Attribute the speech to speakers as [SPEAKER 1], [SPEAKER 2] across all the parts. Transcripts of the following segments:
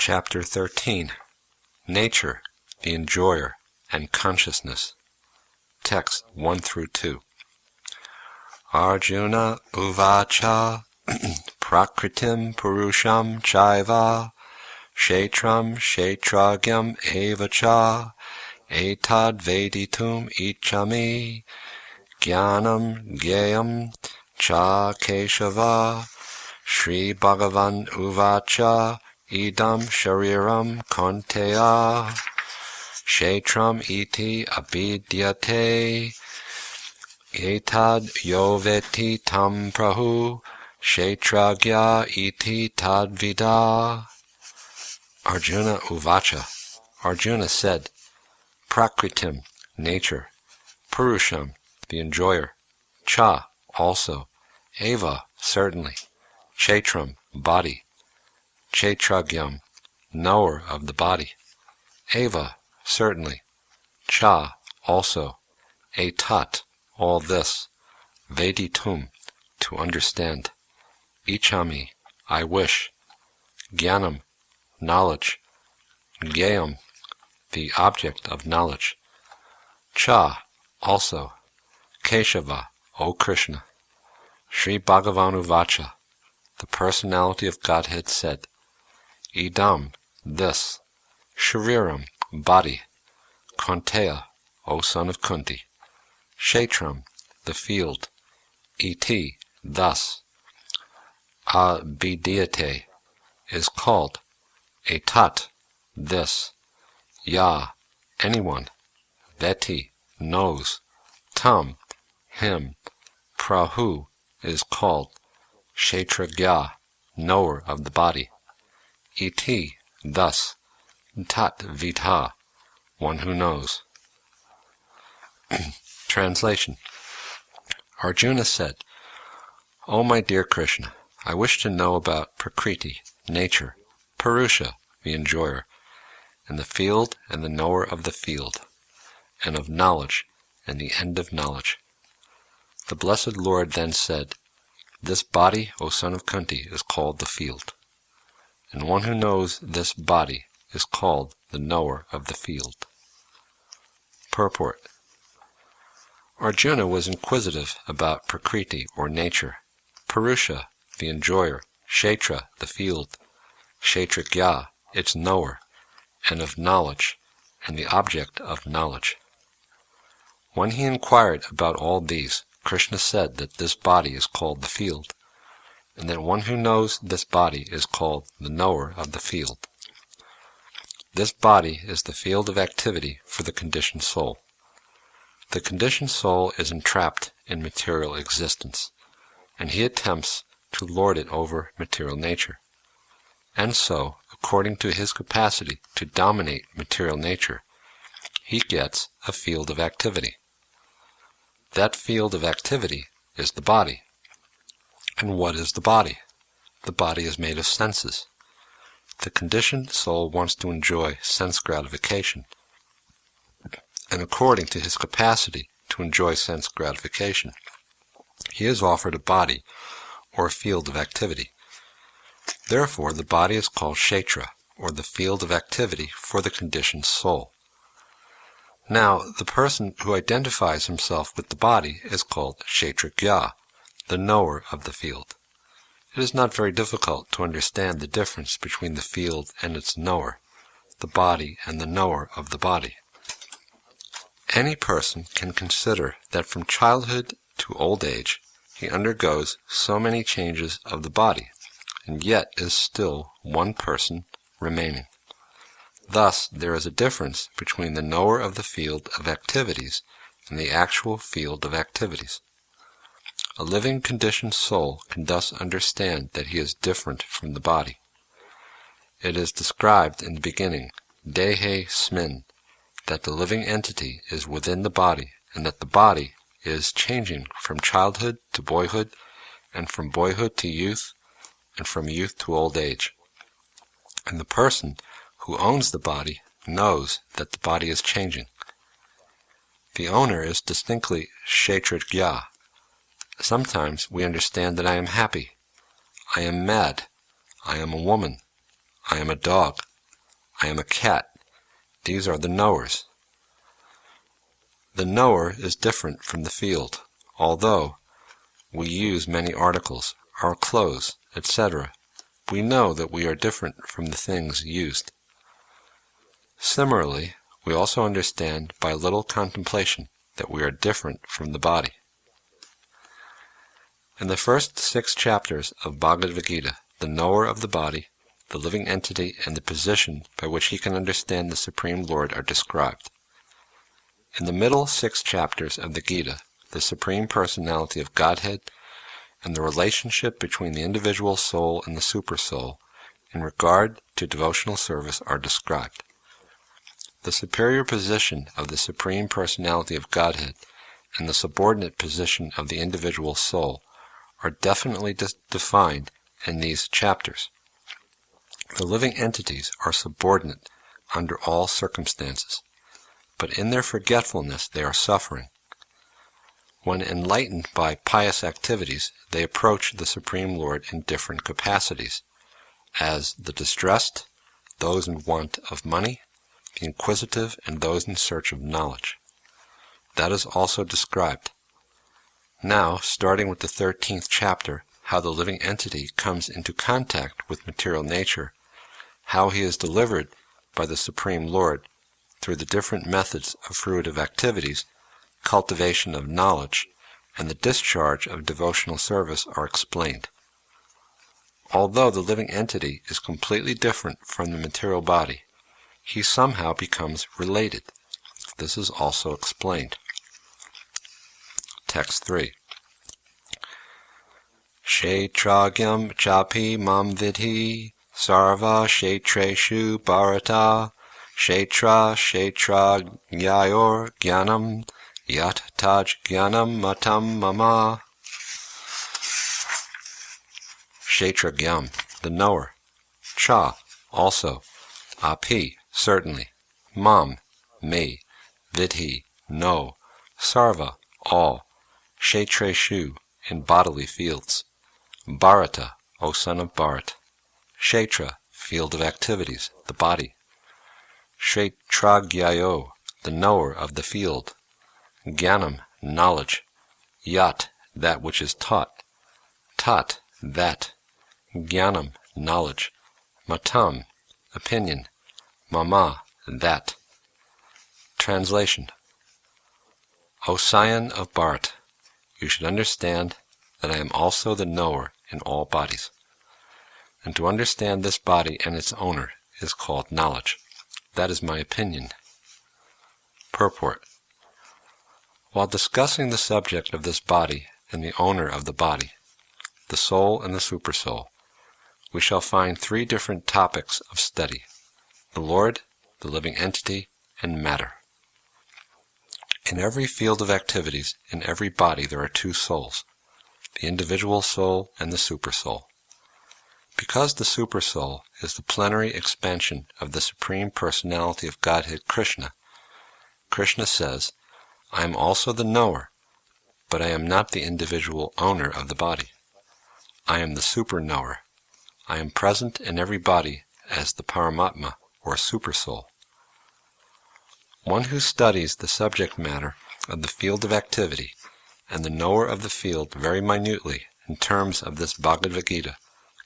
[SPEAKER 1] Chapter 13. Nature, the Enjoyer, and Consciousness. Text 1 through 2. Arjuna uvacha prakritim purusham chaiva kshetram kshetragyam evacha etad veditum ichami jnanam gyayam cha keshava Shri Bhagavan uvacha idam shariram konteya kshetram iti abidyate etad yoveti tam prahu kshetragya iti tad vida. Arjuna uvacha. Arjuna said, Prakritim, nature, Purusham, the enjoyer, Cha, also, Eva, certainly, Kshetram, body, Kshetragyam, knower of the body, Eva, certainly, Cha, also, Etat, all this, Veditum, to understand, Ichami, I wish, Jnanam, knowledge, Gyayam, the object of knowledge, Cha, also, Keshava, O Krishna, Shri Bhagavan uvacha, the personality of Godhead said, Idam, this, Shariram, body, Konteya, O son of Kunti, Kshetram, the field, Iti, thus, Abhidyate, is called, Etat, this, Ya, anyone, Veti, knows, Tam, him, Prahu, is called, Kshetragya, knower of the body, Iti, thus, Tat Vita, one who knows. Translation. Arjuna said, O my dear Krishna, I wish to know about Prakriti, nature, Purusha, the enjoyer, and the field and the knower of the field, and of knowledge and the end of knowledge. The blessed Lord then said, This body, O son of Kunti, is called the field, and one who knows this body is called the knower of the field. Purport. Arjuna was inquisitive about Prakriti, or nature, Purusha, the enjoyer, Kshetra, the field, Kshetragya, its knower, and of knowledge, and the object of knowledge. When he inquired about all these, Krishna said that this body is called the field, and that one who knows this body is called the knower of the field. This body is the field of activity for the conditioned soul. The conditioned soul is entrapped in material existence, and he attempts to lord it over material nature. And so, according to his capacity to dominate material nature, he gets a field of activity. That field of activity is the body. And what is the body? The body is made of senses. The conditioned soul wants to enjoy sense gratification, and according to his capacity to enjoy sense gratification, he is offered a body, or a field of activity. Therefore, the body is called Kshetra, or the field of activity for the conditioned soul. Now, the person who identifies himself with the body is called Kshetragya, the knower of the field. It is not very difficult to understand the difference between the field and its knower, the body and the knower of the body. Any person can consider that from childhood to old age, he undergoes so many changes of the body, and yet is still one person remaining. Thus, there is a difference between the knower of the field of activities and the actual field of activities. A living conditioned soul can thus understand that he is different from the body. It is described in the beginning, Dehe Smin, that the living entity is within the body, and that the body is changing from childhood to boyhood, and from boyhood to youth, and from youth to old age. And the person who owns the body knows that the body is changing. The owner is distinctly Kshetragya. Sometimes we understand that I am happy, I am mad, I am a woman, I am a dog, I am a cat. These are the knowers. The knower is different from the field, although we use many articles, our clothes, etc. We know that we are different from the things used. Similarly, we also understand by a little contemplation that we are different from the body. In the first 6 chapters of Bhagavad Gita, the knower of the body, the living entity, and the position by which he can understand the Supreme Lord are described. In the middle 6 chapters of the Gita, the Supreme Personality of Godhead and the relationship between the individual soul and the supersoul in regard to devotional service are described. The superior position of the Supreme Personality of Godhead and the subordinate position of the individual soul are definitely defined in these chapters. The living entities are subordinate under all circumstances, but in their forgetfulness they are suffering. When enlightened by pious activities, they approach the Supreme Lord in different capacities, as the distressed, those in want of money, the inquisitive, and those in search of knowledge. That is also described. Now, starting with the 13th chapter, how the living entity comes into contact with material nature, how he is delivered by the Supreme Lord through the different methods of fruitive activities, cultivation of knowledge, and the discharge of devotional service are explained. Although the living entity is completely different from the material body, he somehow becomes related. This is also explained. Text 3. Kshetragyam chapi mam vidhi sarva kshetreshu bharata kshetra gyayor jnanam yat taj jnanam matam mama. Kshetragyam, the knower. Cha, also. Api, certainly. Mam, me. Vidhi, know. Sarva, all. Kshetreshu, in bodily fields. Bharata, O son of Bharat. Kshetra, field of activities, the body. Kshetragyayo, the knower of the field. Jnanam, knowledge. Yat, that which is taught. Tat, that. Jnanam, knowledge. Matam, opinion. Mama, that. Translation. O scion of Bharat, you should understand that I am also the knower in all bodies. And to understand this body and its owner is called knowledge. That is my opinion. Purport. While discussing the subject of this body and the owner of the body, the soul and the supersoul, we shall find 3 different topics of study: the Lord, the living entity, and matter. In every field of activities, in every body, there are 2 souls, the individual soul and the supersoul. Because the supersoul is the plenary expansion of the Supreme Personality of Godhead Krishna, Krishna says, I am also the knower, but I am not the individual owner of the body. I am the super-knower. I am present in every body as the Paramatma, or supersoul. One who studies the subject matter of the field of activity and the knower of the field very minutely in terms of this Bhagavad Gita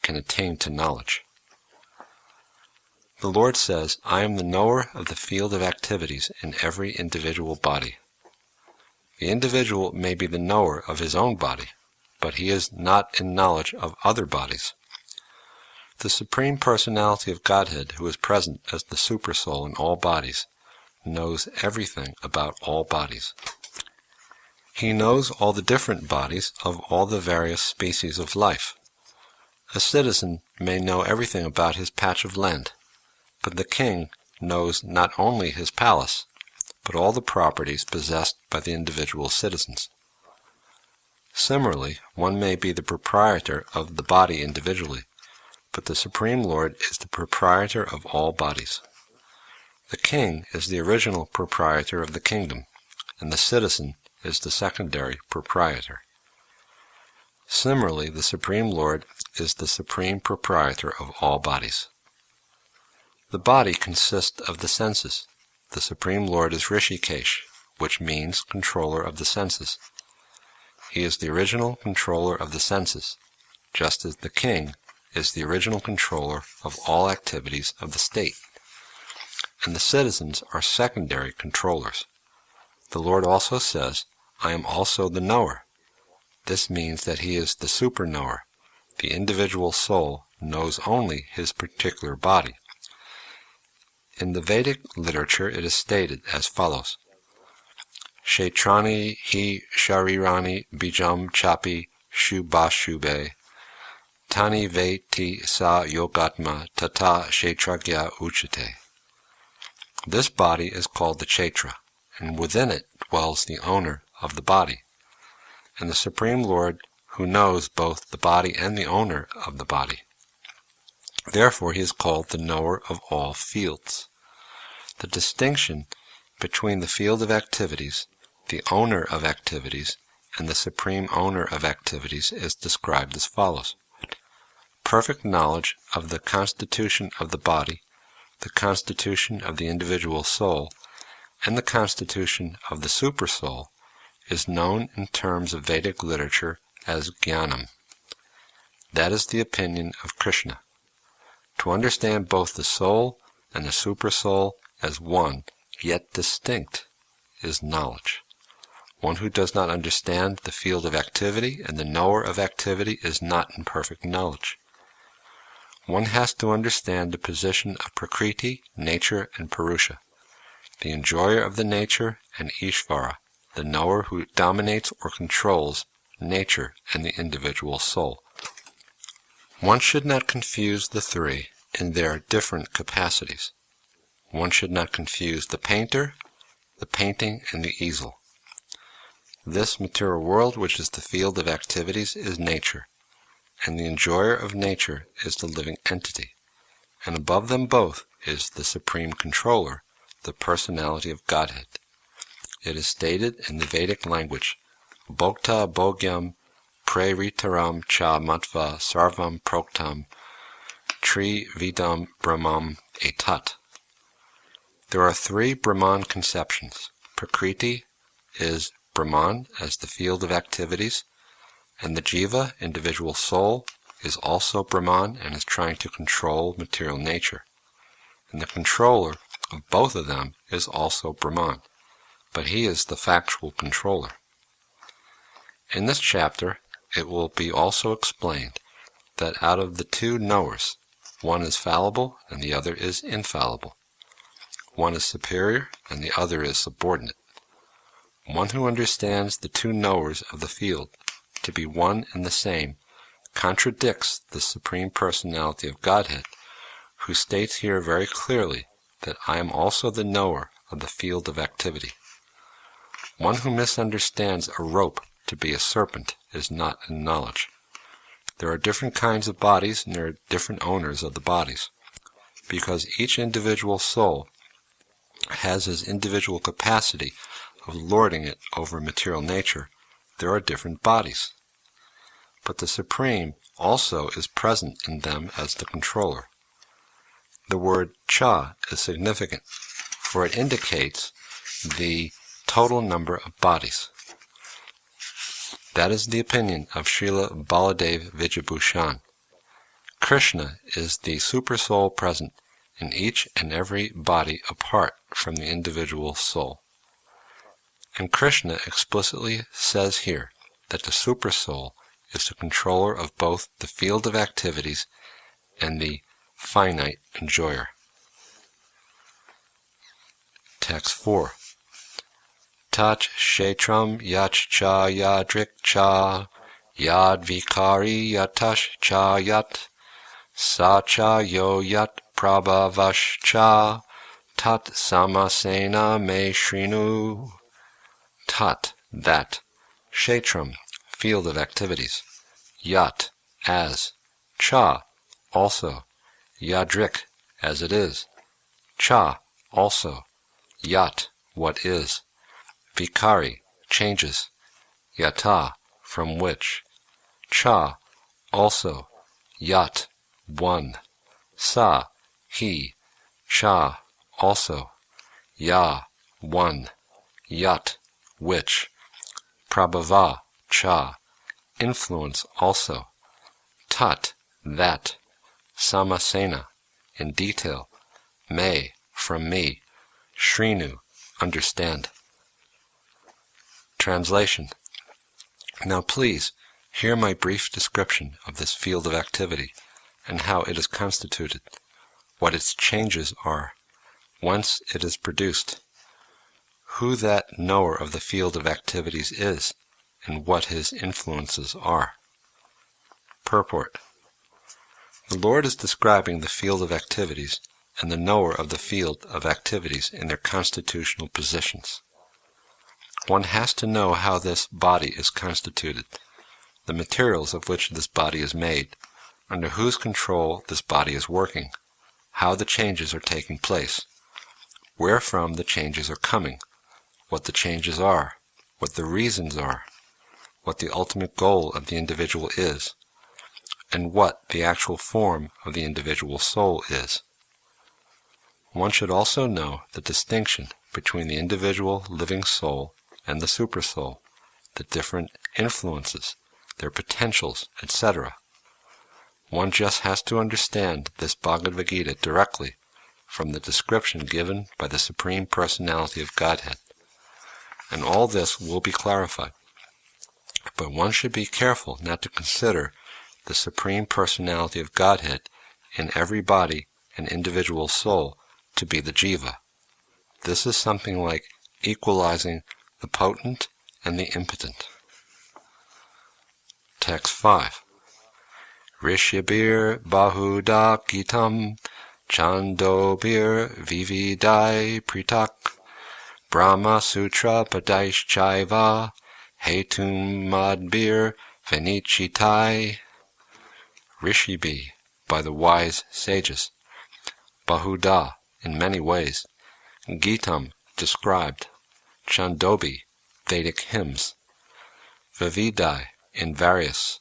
[SPEAKER 1] can attain to knowledge. The Lord says, I am the knower of the field of activities in every individual body. The individual may be the knower of his own body, but he is not in knowledge of other bodies. The Supreme Personality of Godhead, who is present as the Supersoul in all bodies, knows everything about all bodies. He knows all the different bodies of all the various species of life. A citizen may know everything about his patch of land, but the king knows not only his palace, but all the properties possessed by the individual citizens. Similarly, one may be the proprietor of the body individually, but the Supreme Lord is the proprietor of all bodies. The king is the original proprietor of the kingdom, and the citizen is the secondary proprietor. Similarly, the Supreme Lord is the supreme proprietor of all bodies. The body consists of the senses. The Supreme Lord is Rishikesh, which means controller of the senses. He is the original controller of the senses, just as the king is the original controller of all activities of the state. And the citizens are secondary controllers. The Lord also says, I am also the knower. This means that he is the super-knower. The individual soul knows only his particular body. In the Vedic literature it is stated as follows: Kshetrani hi sharirani bijam chapi shubhashubhe tani veti sa yogatma tata kshetragya uchate. This body is called the Kshetra, and within it dwells the owner of the body. And the Supreme Lord who knows both the body and the owner of the body. Therefore he is called the knower of all fields. The distinction between the field of activities, the owner of activities, and the supreme owner of activities is described as follows. Perfect knowledge of the constitution of the body, the constitution of the individual soul, and the constitution of the supersoul is known in terms of Vedic literature as Jnanam. That is the opinion of Krishna. To understand both the soul and the supersoul as one, yet distinct, is knowledge. One who does not understand the field of activity and the knower of activity is not in perfect knowledge. One has to understand the position of Prakriti, nature, and Purusha, the enjoyer of the nature, and Ishvara, the knower who dominates or controls nature and the individual soul. One should not confuse the three in their different capacities. One should not confuse the painter, the painting, and the easel. This material world, which is the field of activities, is nature, and the enjoyer of nature is the living entity, and above them both is the supreme controller, the personality of Godhead. It is stated in the Vedic language, Bhokta bhogyam preritaram cha matva sarvam proktam tri vidam brahmam etat. There are three Brahman conceptions. Prakriti is Brahman as the field of activities, and the Jiva, individual soul, is also Brahman and is trying to control material nature. And the controller of both of them is also Brahman, but he is the factual controller. In this chapter, it will be also explained that out of the two knowers, one is fallible and the other is infallible. One is superior and the other is subordinate. One who understands the two knowers of the field to be one and the same contradicts the Supreme Personality of Godhead, who states here very clearly that I am also the knower of the field of activity. One who misunderstands a rope to be a serpent is not in knowledge. There are different kinds of bodies and there are different owners of the bodies. Because each individual soul has his individual capacity of lording it over material nature, there are different bodies. But the Supreme also is present in them as the controller. The word cha is significant, for it indicates the total number of bodies. That is the opinion of Srila Baladev Vijayabhushan. Krishna is the supersoul present in each and every body apart from the individual soul. And Krishna explicitly says here that the supersoul is the controller of both the field of activities and the finite enjoyer. Text 4. Tat kshetram yach cha yadrik cha yad vikari yatash cha yat sa cha yo yat prabhavash cha tat samasena me shrinu. Tat, that, kshetram, field of activities, yat, as, cha, also, yadrik, as it is, cha, also, yat, what is, vikari, changes, yata, from which, cha, also, yat, one, sa, he, Cha, also, Ya, one, Yat, which, Prabhava, Cha, influence also, Tat, that, Samasena, in detail, Me, from me, Shrinu, understand. Translation. Now please, hear my brief description of this field of activity, and how it is constituted, what its changes are, whence it is produced, who that knower of the field of activities is, and what his influences are. Purport. The Lord is describing the field of activities and the knower of the field of activities in their constitutional positions. One has to know how this body is constituted, the materials of which this body is made, under whose control this body is working, how the changes are taking place, wherefrom the changes are coming, what the changes are, what the reasons are, what the ultimate goal of the individual is, and what the actual form of the individual soul is. One should also know the distinction between the individual living soul and the supersoul, the different influences, their potentials, etc. One just has to understand this Bhagavad Gita directly from the description given by the Supreme Personality of Godhead, and all this will be clarified. But one should be careful not to consider the Supreme Personality of Godhead in every body and individual soul to be the jiva. This is something like equalizing the potent and the impotent. Text 5. Rishyabir bahuda gitam chandobir vividai pritak Brahma Sutra Padaishchaiva Hetum Madbir Venichitai. Rishibi, by the wise sages. Bahuda, in many ways. Gitam, described. Chandobi, Vedic hymns. Vividai, in various.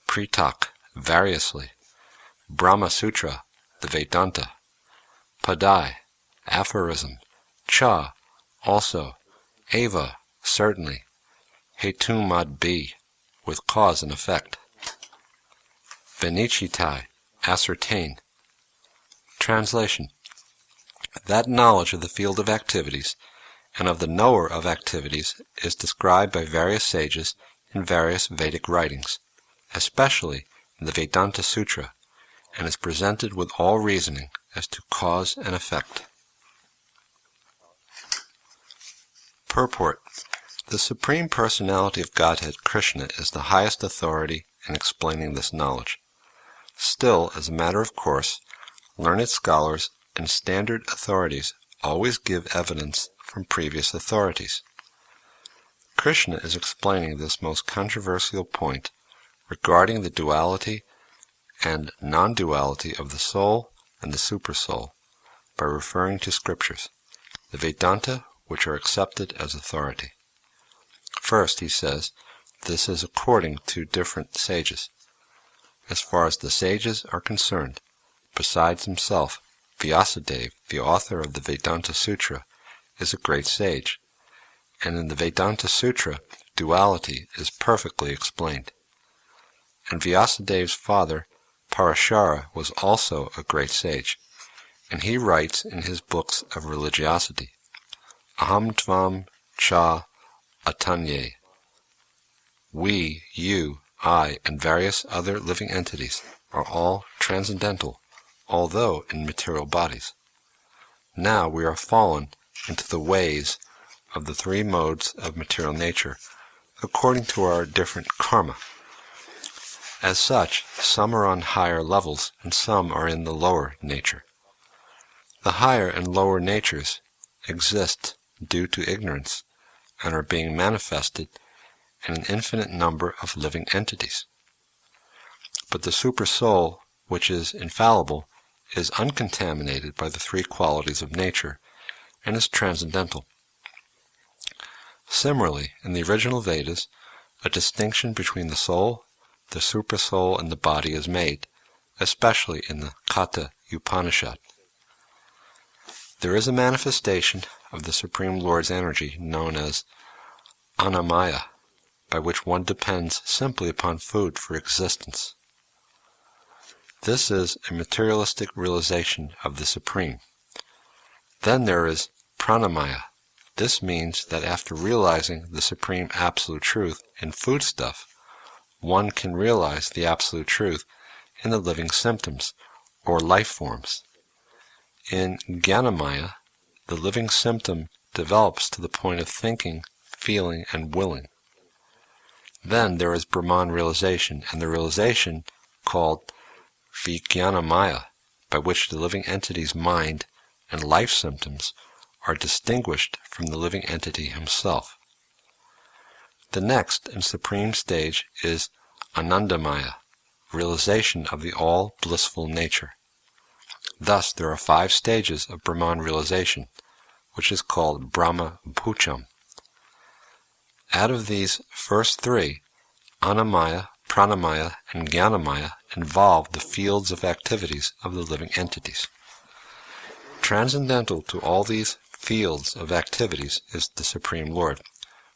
[SPEAKER 1] Pritak, variously. Brahma Sutra, the Vedanta. Padai, aphorism. Cha, also. Eva, certainly. Hetumad be, with cause and effect. Venichitai, ascertain. Translation. That knowledge of the field of activities and of the knower of activities is described by various sages in various Vedic writings, especially in the Vedanta Sutra, and is presented with all reasoning as to cause and effect. Purport. The Supreme Personality of Godhead, Krishna, is the highest authority in explaining this knowledge. Still, as a matter of course, learned scholars and standard authorities always give evidence from previous authorities. Krishna is explaining this most controversial point regarding the duality and non-duality of the soul and the supersoul by referring to scriptures, the Vedanta, which are accepted as authority. First, he says, this is according to different sages. As far as the sages are concerned, besides himself, Vyasadeva, the author of the Vedanta Sutra, is a great sage, and in the Vedanta Sutra, duality is perfectly explained. And Vyasadeva's father, Parashara, was also a great sage, and he writes in his books of religiosity, Aham tvam cha atanye. We, you, I, and various other living entities are all transcendental, although in material bodies. Now we are fallen into the ways of the three modes of material nature, according to our different karma. As such, some are on higher levels, and some are in the lower nature. The higher and lower natures exist due to ignorance, and are being manifested in an infinite number of living entities. But the Supersoul, which is infallible, is uncontaminated by the three qualities of nature, and is transcendental. Similarly, in the original Vedas, a distinction between the soul, the Supersoul, and the body is made, especially in the Katha Upanishad. There is a manifestation of the Supreme Lord's energy known as Annamaya, by which one depends simply upon food for existence. This is a materialistic realization of the Supreme. Then there is Pranamaya. This means that after realizing the Supreme Absolute Truth in foodstuff, one can realize the Absolute Truth in the living symptoms, or life forms. In Jnanamaya, the living symptom develops to the point of thinking, feeling, and willing. Then there is Brahman realization, and the realization called Vijnanamaya, by which the living entity's mind and life symptoms are distinguished from the living entity himself. The next and supreme stage is Anandamaya, realization of the all-blissful nature. Thus there are 5 stages of Brahman realization, which is called Brahma Bhucham. Out of these first 3, Annamaya, Pranamaya, and Jnanamaya involve the fields of activities of the living entities. Transcendental to all these fields of activities is the Supreme Lord,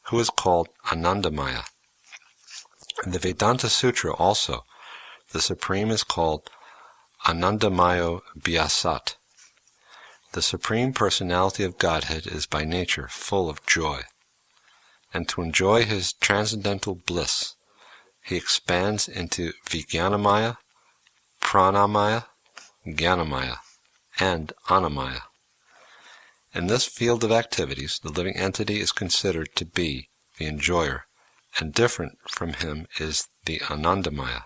[SPEAKER 1] who is called Anandamaya. In the Vedanta Sutra also, the Supreme is called Anandamayo Vyasat. The Supreme Personality of Godhead is by nature full of joy, and to enjoy his transcendental bliss, he expands into Vijnanamaya, Pranamaya, Jnanamaya, and Annamaya. In this field of activities, the living entity is considered to be the enjoyer, and different from him is the Anandamaya.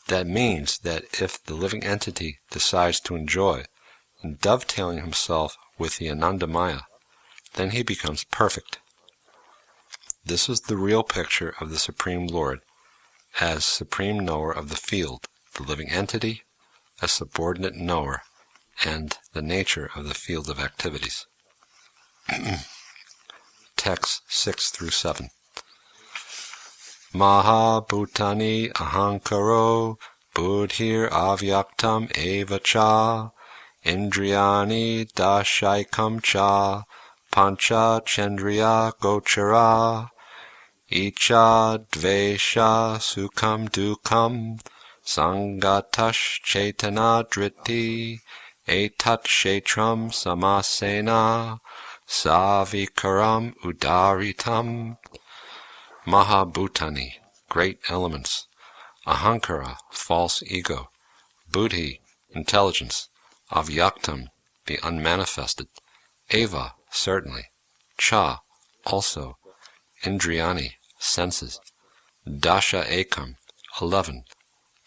[SPEAKER 1] That means that if the living entity decides to enjoy, and dovetailing himself with the Anandamaya, then he becomes perfect. This is the real picture of the Supreme Lord as supreme knower of the field, the living entity, a subordinate knower, and the nature of the field of activities. Texts 6 through 7. Mahabhutani ahankaro buddhir avyaktam eva cha indriyani dashaikam cha pancha chandriya gochara icha dvesha sukham dukham sangatash chaitana driti etat kshetram samasena savikaram udaritam. Mahabhutani, great elements. Ahankara, false ego. Buddhi, intelligence. Avyaktam, the unmanifested. Eva, certainly. Cha, also. Indriyani, senses. Dasha ekam, 11.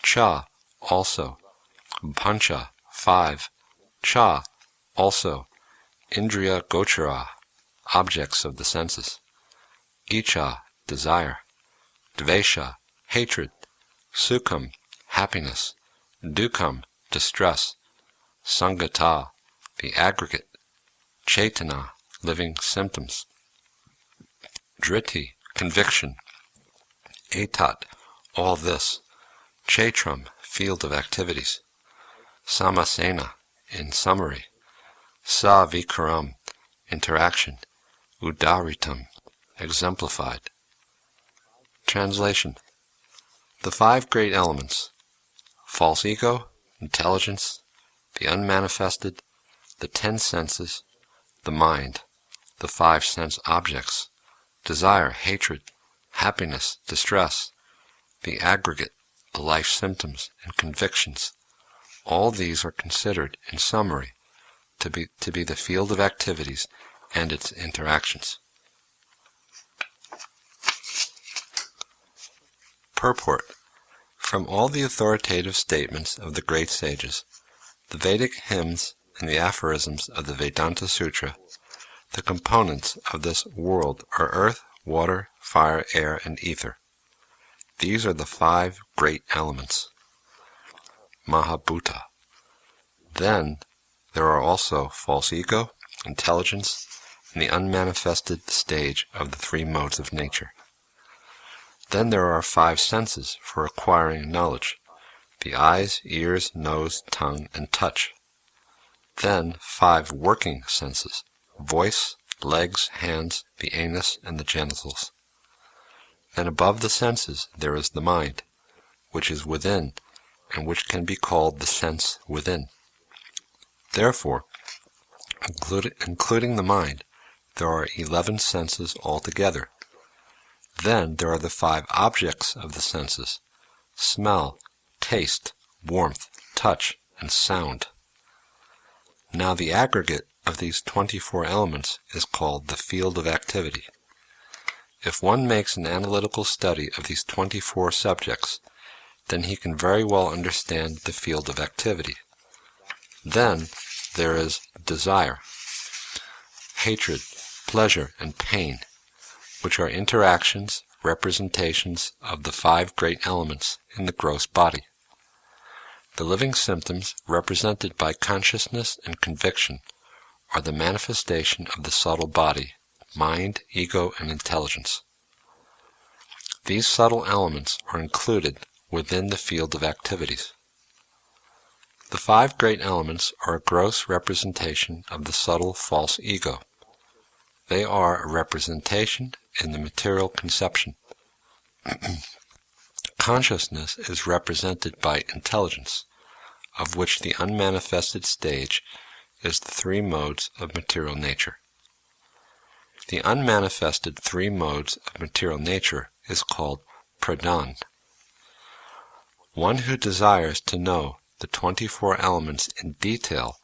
[SPEAKER 1] Cha, also. Pancha, 5. Cha, also. Indriya gochara, objects of the senses. Icha, desire. Dvesha, hatred. Sukham, happiness. Dukham, distress. Sangata, the aggregate. Chaitana, living symptoms. Driti, conviction. Etat, all this. Chaitram, field of activities. Samasena, in summary. Savikaram, interaction. Udaritam, exemplified. Translation. The 5 great elements: false ego, intelligence, the unmanifested, the 10 senses, the mind, the 5 sense objects, desire, hatred, happiness, distress, the aggregate, the life symptoms and convictions. All these are considered, in summary, to be the field of activities and its interactions. Purport. From all the authoritative statements of the great sages, the Vedic hymns, and the aphorisms of the Vedanta Sutra, the components of this world are earth, water, fire, air, and ether. These are the 5 great elements. Mahabhuta. Then there are also false ego, intelligence, and the unmanifested stage of the 3 modes of nature. Then there are 5 senses for acquiring knowledge: the eyes, ears, nose, tongue, and touch. Then 5 working senses: voice, legs, hands, the anus, and the genitals. Then above the senses there is the mind, which is within, and which can be called the sense within. Therefore, including the mind, there are 11 senses altogether. Then there are the 5 objects of the senses: smell, taste, warmth, touch, and sound. Now the aggregate of these 24 elements is called the field of activity. If one makes an analytical study of these 24 subjects, then he can very well understand the field of activity. Then there is desire, hatred, pleasure, and pain, which are interactions, representations of the 5 great elements in the gross body. The living symptoms represented by consciousness and conviction are the manifestation of the subtle body, mind, ego, and intelligence. These subtle elements are included within the field of activities. The 5 great elements are a gross representation of the subtle false ego. They are a representation in the material conception. Consciousness is represented by intelligence, of which the unmanifested stage is the 3 modes of material nature. The unmanifested 3 modes of material nature is called pradhan. One who desires to know the 24 elements in detail,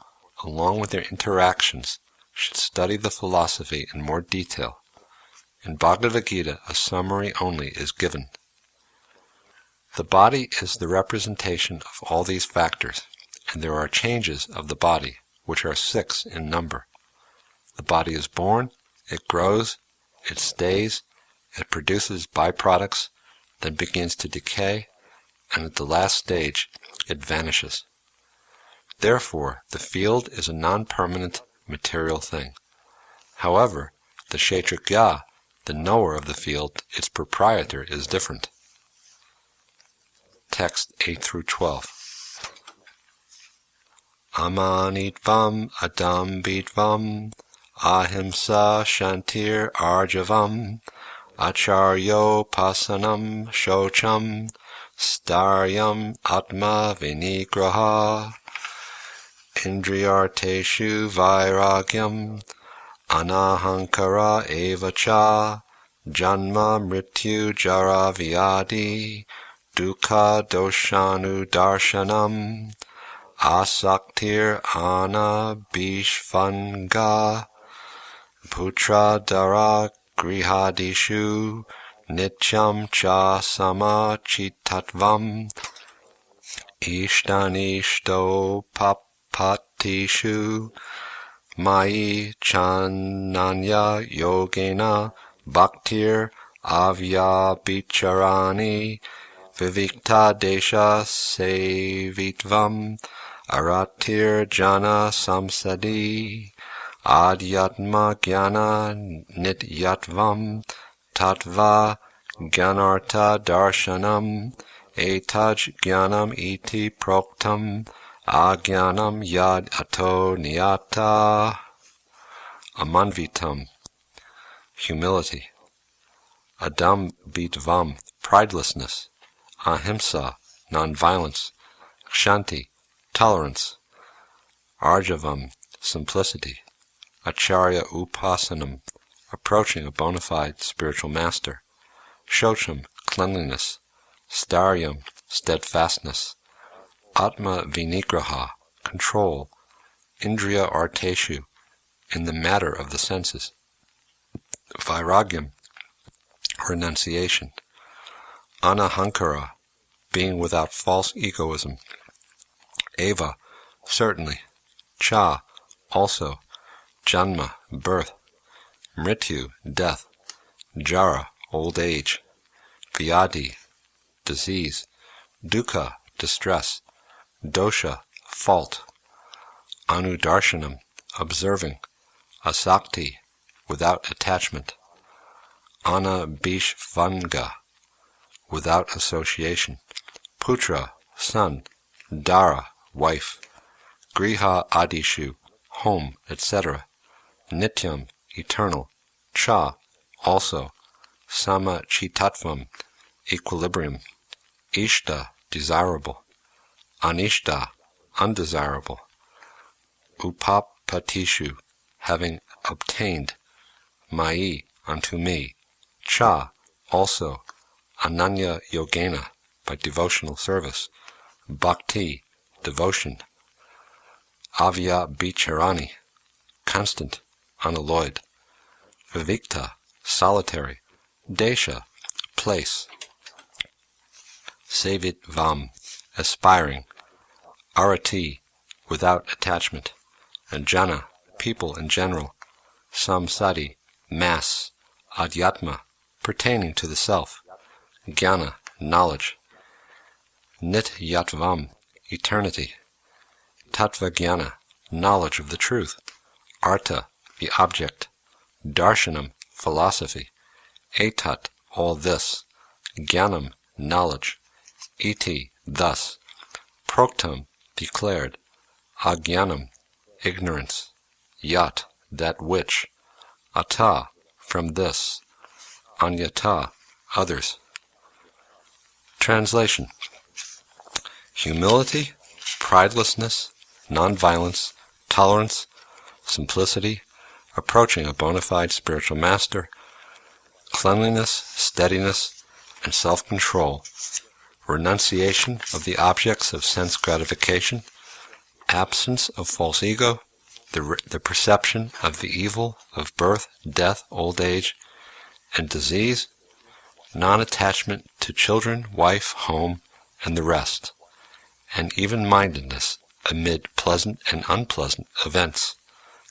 [SPEAKER 1] along with their interactions, should study the philosophy in more detail. In Bhagavad Gita, a summary only is given. The body is the representation of all these factors, and there are changes of the body, which are 6 in number. The body is born, it grows, it stays, it produces byproducts, then begins to decay, and at the last stage it vanishes. Therefore, the field is a non-permanent material thing. However, the Kshetrajna, the knower of the field, its proprietor, is different. Text 8 through 12. Amanitvam adambitvam ahimsa shantir arjavam acharyopasanam shocham staryam atma vinigraha indriyarteshu vairagyam anahankara evacha janma mrityu jara vyadi dukkha doshanu darshanam asaktir anabhishvanga putra dara grihadishu nityam cha samachitatvam ishtanishto papatishu mai chananya yogena bhaktir avyabhicharani vivikta desha sevitvam aratir jana samsadi adhyatma jnana nityatvam tattva jnanartha darshanam etaj jnanam iti proktam ajnanam yad ato niyata. Amanvitam, humility. Adambitvam, pridelessness. Ahimsa, non-violence. Kshanti, tolerance. Arjavam, simplicity. Acharya upasanam, approaching a bona fide spiritual master. Shocham, cleanliness. Staryam, steadfastness. Atma vinigraha, control. Indriya arteshu, in the matter of the senses. Vairagyam, renunciation. Anahankara, being without false egoism. Eva, certainly. Cha, also. Janma, birth. Mrityu, death. Jara, old age. Vyadi, disease. Dukkha, distress. Dosha, fault. Anudarshanam, observing. Asakti, without attachment. Anabhishvanga, without association. Putra, son. Dara, wife. griha adishu, home, etc. Nityam, eternal. Cha, also. Sama chitatvam, equilibrium. Ishta, desirable. Anishta, undesirable. Upapatishu, having obtained. Mai, unto me. Cha, also. Ananya yogena, by devotional service. Bhakti, devotion. Avya bicharani, constant, unalloyed. Vivikta, solitary. Desha, place. Savit vam, aspiring. Arati, without attachment. And jana, people in general. Samsadi, mass. Adhyatma, pertaining to the self. Jnana, knowledge. Nityatvam, eternity. Tattva jnana, knowledge of the truth. Artha, the object. Darshanam, philosophy. Etat, all this. Jnanam, knowledge. Iti, thus. Proktam, declared. Ajnanam, ignorance. Yat, that which. Ata, from this. Anyata, others. Translation. Humility, pridelessness, nonviolence, tolerance, simplicity, approaching a bona fide spiritual master, cleanliness, steadiness, and self-control, renunciation of the objects of sense gratification, absence of false ego, the perception of the evil of birth, death, old age, and disease, non-attachment to children, wife, home, and the rest, and even-mindedness amid pleasant and unpleasant events,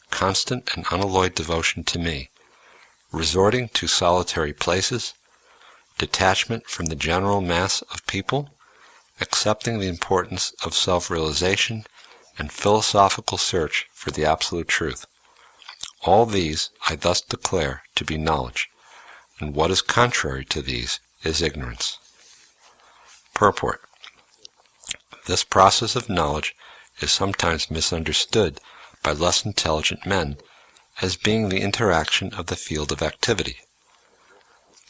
[SPEAKER 1] constant and unalloyed devotion to me, resorting to solitary places, detachment from the general mass of people, accepting the importance of self-realization, and philosophical search for the absolute truth. All these I thus declare to be knowledge, and what is contrary to these is ignorance. Purport. This process of knowledge is sometimes misunderstood by less intelligent men as being the interaction of the field of activity.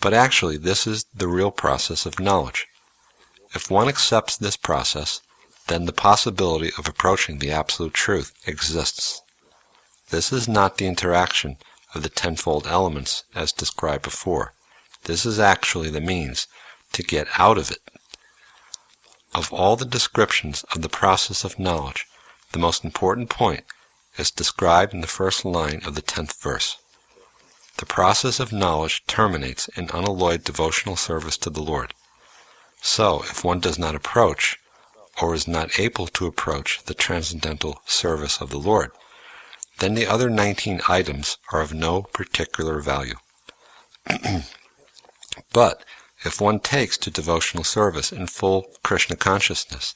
[SPEAKER 1] But actually this is the real process of knowledge. If one accepts this process, then the possibility of approaching the absolute truth exists. This is not the interaction of the tenfold elements as described before. This is actually the means to get out of it. Of all the descriptions of the process of knowledge, the most important point is described in the first line of the 10th verse. The process of knowledge terminates in unalloyed devotional service to the Lord. So, if one does not approach, or is not able to approach the transcendental service of the Lord, then the other 19 items are of no particular value. But if one takes to devotional service in full Krishna consciousness,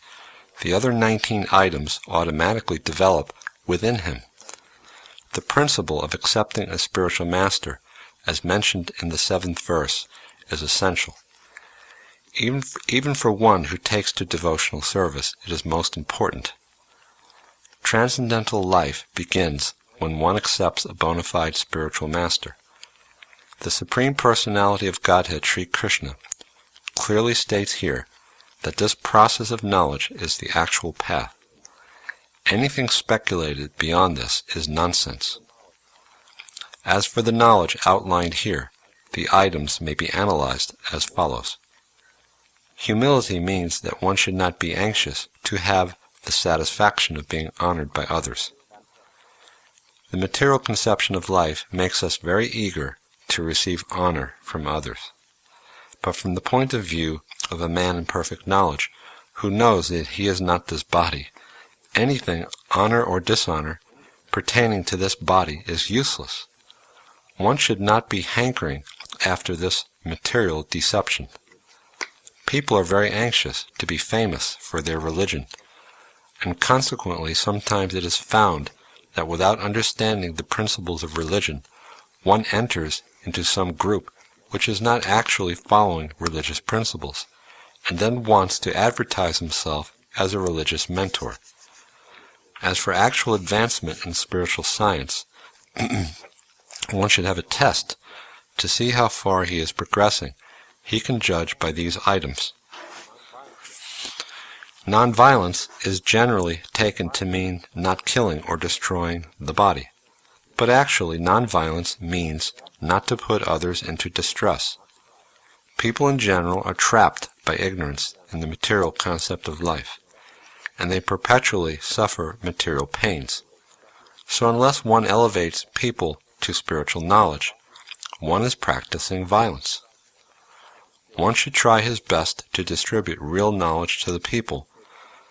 [SPEAKER 1] the other 19 items automatically develop within him. The principle of accepting a spiritual master, as mentioned in the 7th verse, is essential. Even for one who takes to devotional service, it is most important. Transcendental life begins when one accepts a bona fide spiritual master. The Supreme Personality of Godhead, Sri Krishna, clearly states here that this process of knowledge is the actual path. Anything speculated beyond this is nonsense. As for the knowledge outlined here, the items may be analyzed as follows. Humility means that one should not be anxious to have the satisfaction of being honored by others. The material conception of life makes us very eager to receive honor from others. But from the point of view of a man in perfect knowledge, who knows that he is not this body, anything, honor or dishonor, pertaining to this body is useless. One should not be hankering after this material deception. People are very anxious to be famous for their religion, and consequently sometimes it is found that without understanding the principles of religion, one enters into some group which is not actually following religious principles, and then wants to advertise himself as a religious mentor. As for actual advancement in spiritual science, one should have a test to see how far he is progressing. He can judge by these items. Nonviolence is generally taken to mean not killing or destroying the body. But actually, nonviolence means not to put others into distress. People in general are trapped by ignorance in the material concept of life, and they perpetually suffer material pains. So unless one elevates people to spiritual knowledge, one is practicing violence. One should try his best to distribute real knowledge to the people,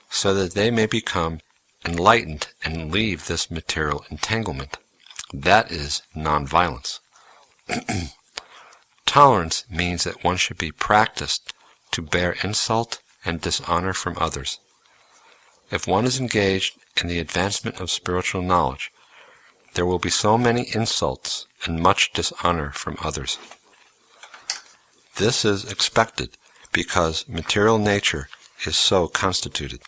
[SPEAKER 1] so that they may become enlightened and leave this material entanglement. That is nonviolence. Tolerance means that one should be practiced to bear insult and dishonor from others. If one is engaged in the advancement of spiritual knowledge, there will be so many insults and much dishonor from others. This is expected because material nature is so constituted.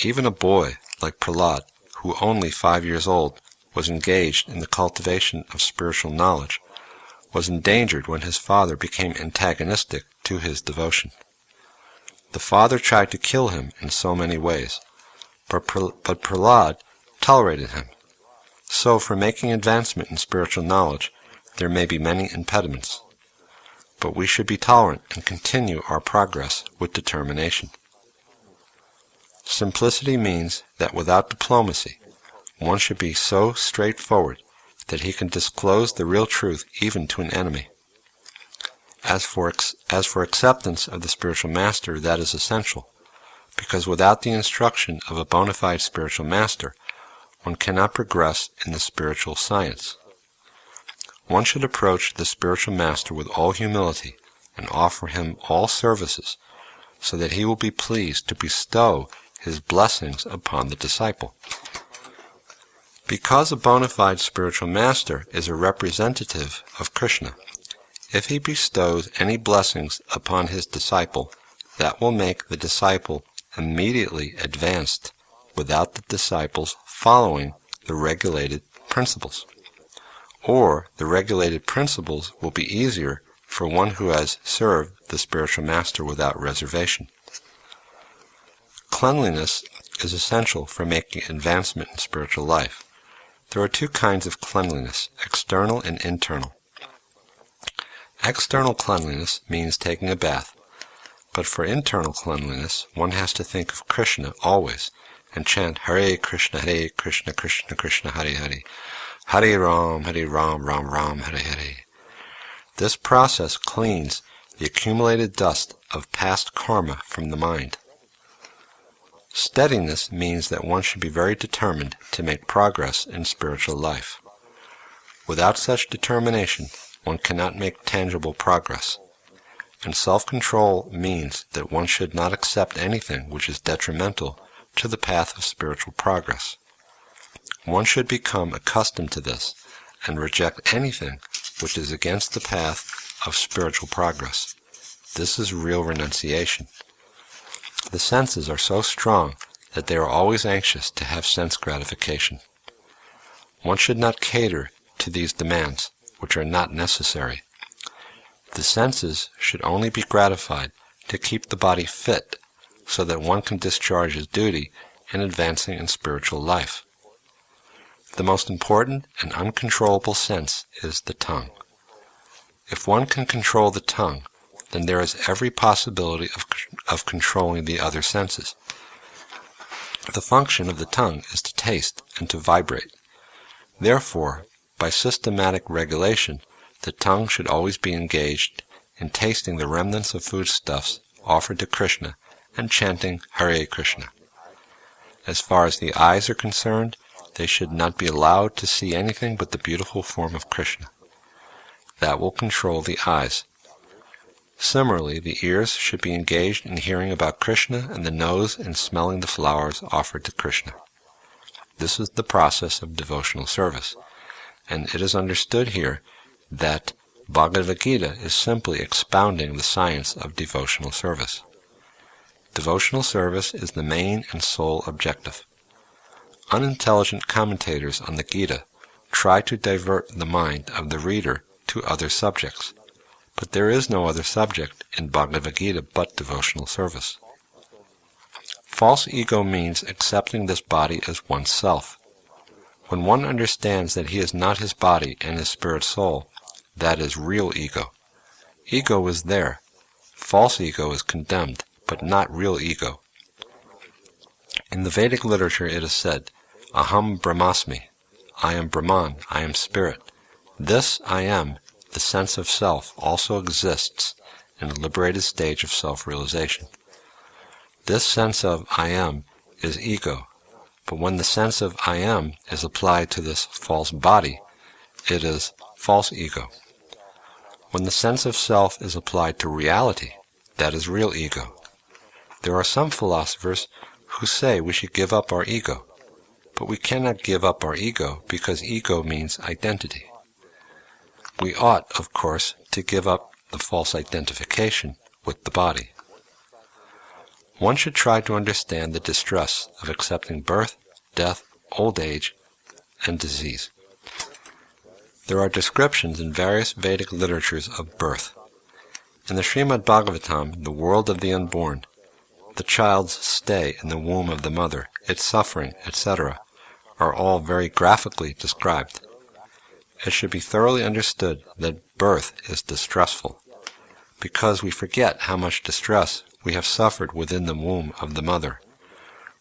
[SPEAKER 1] Even a boy like Prahlad, who only 5 years old, was engaged in the cultivation of spiritual knowledge, was endangered when his father became antagonistic to his devotion. The father tried to kill him in so many ways, but Prahlad tolerated him. So for making advancement in spiritual knowledge, there may be many impediments, but we should be tolerant and continue our progress with determination. Simplicity means that without diplomacy, one should be so straightforward that he can disclose the real truth even to an enemy. As for acceptance of the spiritual master, that is essential, because without the instruction of a bona fide spiritual master, one cannot progress in the spiritual science. One should approach the spiritual master with all humility and offer him all services, so that he will be pleased to bestow his blessings upon the disciple. Because a bona fide spiritual master is a representative of Krishna, if he bestows any blessings upon his disciple, that will make the disciple immediately advanced without the disciples following the regulated principles. Or the regulated principles will be easier for one who has served the spiritual master without reservation. Cleanliness is essential for making advancement in spiritual life. There are two kinds of cleanliness, external and internal. External cleanliness means taking a bath, but for internal cleanliness, one has to think of Krishna always and chant Hare Krishna, Krishna Krishna, Hare Hare, Hare Ram, Ram Ram, Hare Hare. This process cleans the accumulated dust of past karma from the mind. Steadiness means that one should be very determined to make progress in spiritual life. Without such determination, one cannot make tangible progress. And self-control means that one should not accept anything which is detrimental to the path of spiritual progress. One should become accustomed to this and reject anything which is against the path of spiritual progress. This is real renunciation. The senses are so strong that they are always anxious to have sense gratification. One should not cater to these demands, which are not necessary. The senses should only be gratified to keep the body fit, so that one can discharge his duty in advancing in spiritual life. The most important and uncontrollable sense is the tongue. If one can control the tongue, then there is every possibility of controlling the other senses. The function of the tongue is to taste and to vibrate. Therefore, by systematic regulation, the tongue should always be engaged in tasting the remnants of foodstuffs offered to Krishna and chanting Hare Krishna. As far as the eyes are concerned, they should not be allowed to see anything but the beautiful form of Krishna. That will control the eyes. Similarly, the ears should be engaged in hearing about Krishna, and the nose in smelling the flowers offered to Krishna. This is the process of devotional service, and it is understood here that Bhagavad Gita is simply expounding the science of devotional service. Devotional service is the main and sole objective. Unintelligent commentators on the Gita try to divert the mind of the reader to other subjects, but there is no other subject in Bhagavad Gita but devotional service. False ego means accepting this body as oneself. When one understands that he is not his body and his spirit soul, that is real ego. Ego is there. False ego is condemned, but not real ego. In the Vedic literature it is said, Aham Brahmasmi, I am Brahman, I am spirit. This I am, the sense of self, also exists in a liberated stage of self-realization. This sense of I am is ego, but when the sense of I am is applied to this false body, it is false ego. When the sense of self is applied to reality, that is real ego. There are some philosophers who say we should give up our ego, but we cannot give up our ego because ego means identity. We ought, of course, to give up the false identification with the body. One should try to understand the distress of accepting birth, death, old age, and disease. There are descriptions in various Vedic literatures of birth. In the Srimad Bhagavatam, the world of the unborn, the child's stay in the womb of the mother, its suffering, etc., are all very graphically described. It should be thoroughly understood that birth is distressful, because we forget how much distress we have suffered within the womb of the mother.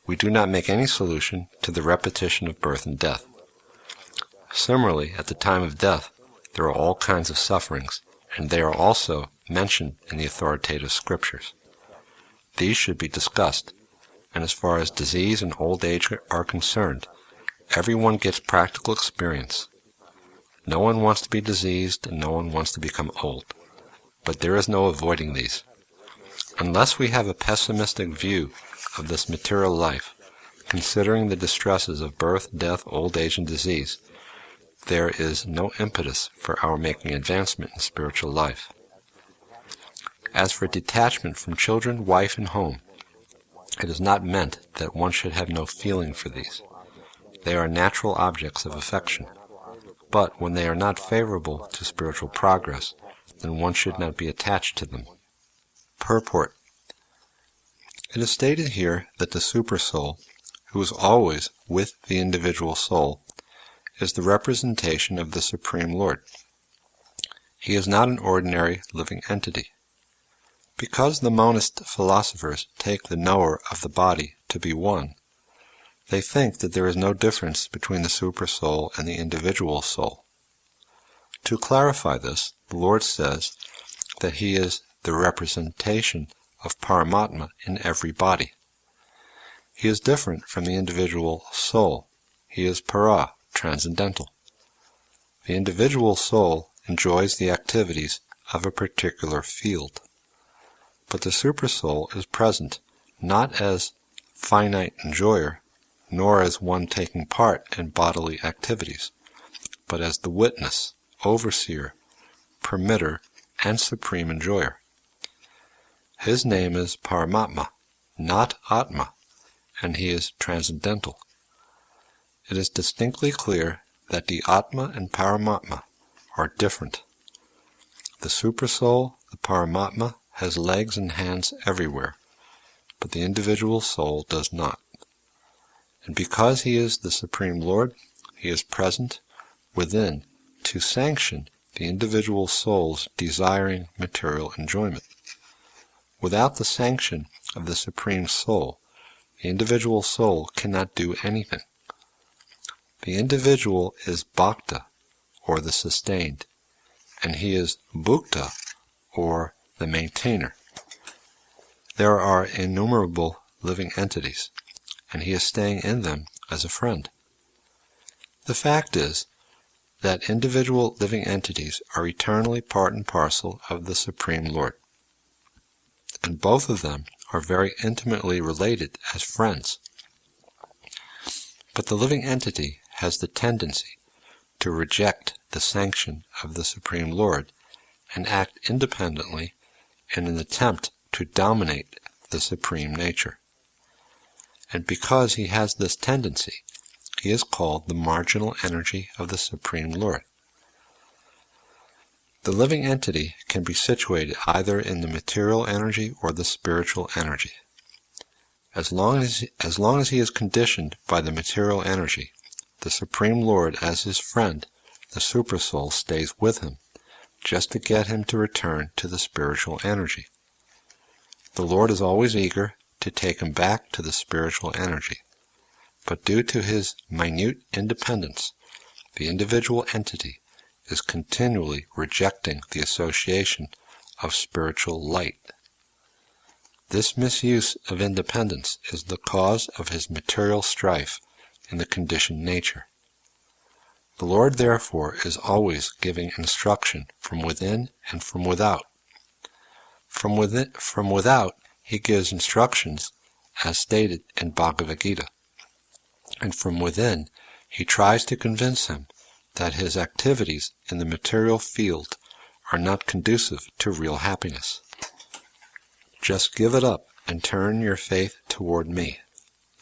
[SPEAKER 1] We do not make any solution to the repetition of birth and death. Similarly, at the time of death, there are all kinds of sufferings, and they are also mentioned in the authoritative scriptures. These should be discussed, and as far as disease and old age are concerned, everyone gets practical experience. No one wants to be diseased, and no one wants to become old, but there is no avoiding these. Unless we have a pessimistic view of this material life, considering the distresses of birth, death, old age, and disease, there is no impetus for our making advancement in spiritual life. As for detachment from children, wife, and home, it is not meant that one should have no feeling for these. They are natural objects of affection. But when they are not favorable to spiritual progress, then one should not be attached to them. Purport. It is stated here that the Supersoul, who is always with the individual soul, is the representation of the Supreme Lord. He is not an ordinary living entity. Because the monist philosophers take the knower of the body to be one, they think that there is no difference between the Supersoul and the individual soul. To clarify this, the Lord says that He is the representation of Paramatma in every body. He is different from the individual soul. He is para, transcendental. The individual soul enjoys the activities of a particular field. But the Supersoul is present not as finite enjoyer, nor as one taking part in bodily activities, but as the witness, overseer, permitter, and supreme enjoyer. His name is Paramatma, not Atma, and he is transcendental. It is distinctly clear that the Atma and Paramatma are different. The Supersoul, the Paramatma, has legs and hands everywhere, but the individual soul does not. And because he is the Supreme Lord, he is present within to sanction the individual soul's desiring material enjoyment. Without the sanction of the Supreme Soul, the individual soul cannot do anything. The individual is bhakta, or the sustained, and he is bhukta, or the maintainer. There are innumerable living entities, and he is staying in them as a friend. The fact is that individual living entities are eternally part and parcel of the Supreme Lord, and both of them are very intimately related as friends. But the living entity has the tendency to reject the sanction of the Supreme Lord and act independently in an attempt to dominate the Supreme Nature. And because he has this tendency, he is called the marginal energy of the Supreme Lord. The living entity can be situated either in the material energy or the spiritual energy. As long as he is conditioned by the material energy, the Supreme Lord as his friend, the Supersoul, stays with him, just to get him to return to the spiritual energy. The Lord is always eager to take him back to the spiritual energy, but due to his minute independence, the individual entity is continually rejecting the association of spiritual light. This misuse of independence is the cause of his material strife in the conditioned nature. The Lord, therefore, is always giving instruction from within and from without. From without, he gives instructions as stated in Bhagavad Gita, and from within, he tries to convince him that his activities in the material field are not conducive to real happiness. Just give it up and turn your faith toward me.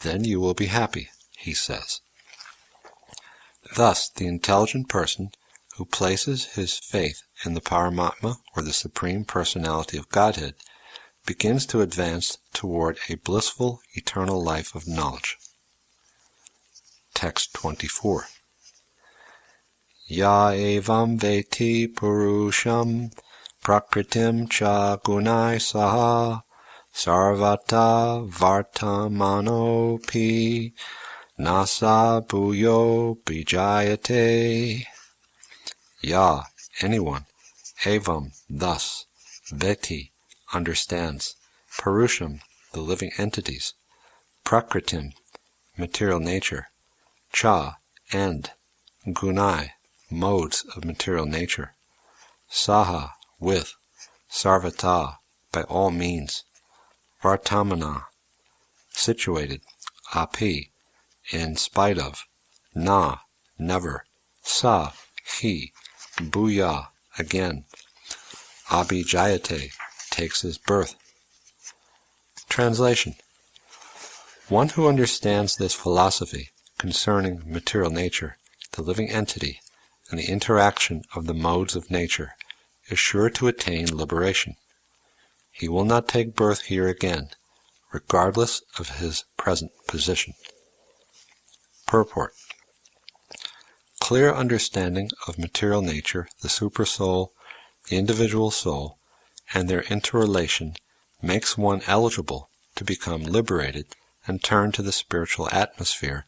[SPEAKER 1] Then you will be happy, he says. Thus, the intelligent person who places his faith in the Paramatma, or the Supreme Personality of Godhead, begins to advance toward a blissful, eternal life of knowledge. Text 24. Ya evam veti purusham prakritim cha gunai saha sarvata vartamanopi nasa bhuyo bijayate. Ya, anyone, evam, thus, veti, understands, purusham, the living entities, prakritim, material nature, cha, and, gunai, modes of material nature, saha, with, sarvata, by all means, vartamana, situated, api, in spite of, na, never, sa, he, bhuya, again, abhijayate, takes his birth. Translation. One who understands this philosophy concerning material nature, the living entity, and the interaction of the modes of nature is sure to attain liberation. He will not take birth here again, regardless of his present position. Purport. Clear understanding of material nature, the Supersoul, the individual soul, and their interrelation makes one eligible to become liberated and turn to the spiritual atmosphere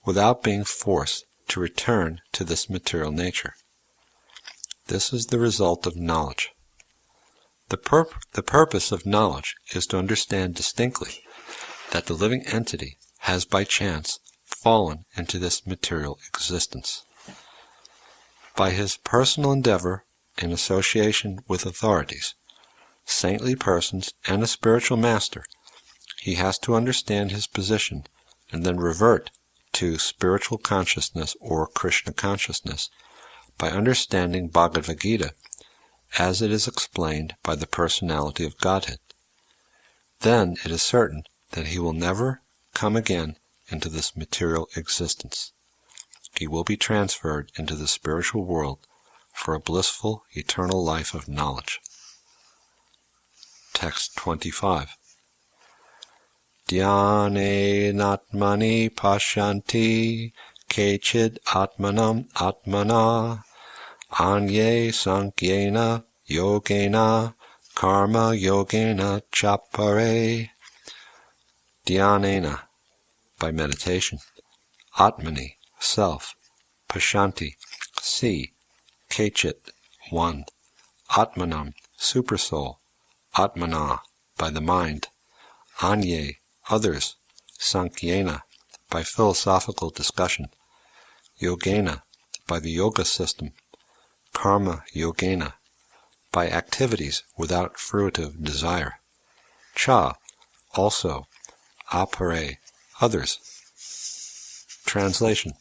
[SPEAKER 1] without being forced to return to this material nature. This is the result of knowledge. The purpose of knowledge is to understand distinctly that the living entity has by chance fallen into this material existence. By his personal endeavor in association with authorities, saintly persons, and a spiritual master, he has to understand his position and then revert to spiritual consciousness or Krishna consciousness by understanding Bhagavad Gita as it is explained by the Personality of Godhead. Then it is certain that he will never come again into this material existence. He will be transferred into the spiritual world for a blissful, eternal life of knowledge. Text 25. Dhyane natmani pashanti kechid atmanam atmana anye sankyena yogena karma yogena chapare. Dhyanena, by meditation, atmani, self, pashanti, see, kechit, one, atmanam, supersoul, atmana, by the mind, anye, others, sankyena, by philosophical discussion, yogena, by the yoga system, karma yogena, by activities without fruitive desire, cha, also, apare, others. Translation.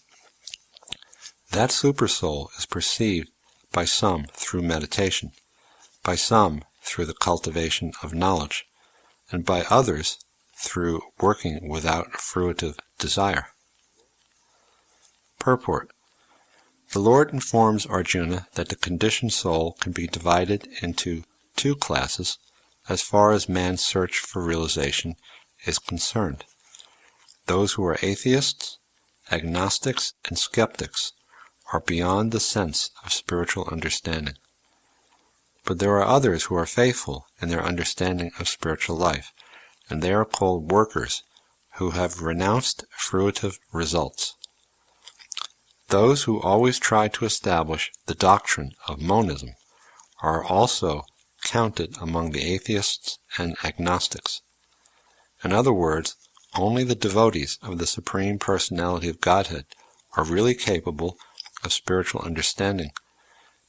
[SPEAKER 1] That Supersoul is perceived by some through meditation, by some through the cultivation of knowledge, and by others through working without fruitive desire. Purport. The Lord informs Arjuna that the conditioned soul can be divided into two classes as far as man's search for realization is concerned. Those who are atheists, agnostics, and skeptics are beyond the sense of spiritual understanding. But there are others who are faithful in their understanding of spiritual life, and they are called workers who have renounced fruitive results. Those who always try to establish the doctrine of monism are also counted among the atheists and agnostics. In other words, only the devotees of the Supreme Personality of Godhead are really capable of spiritual understanding,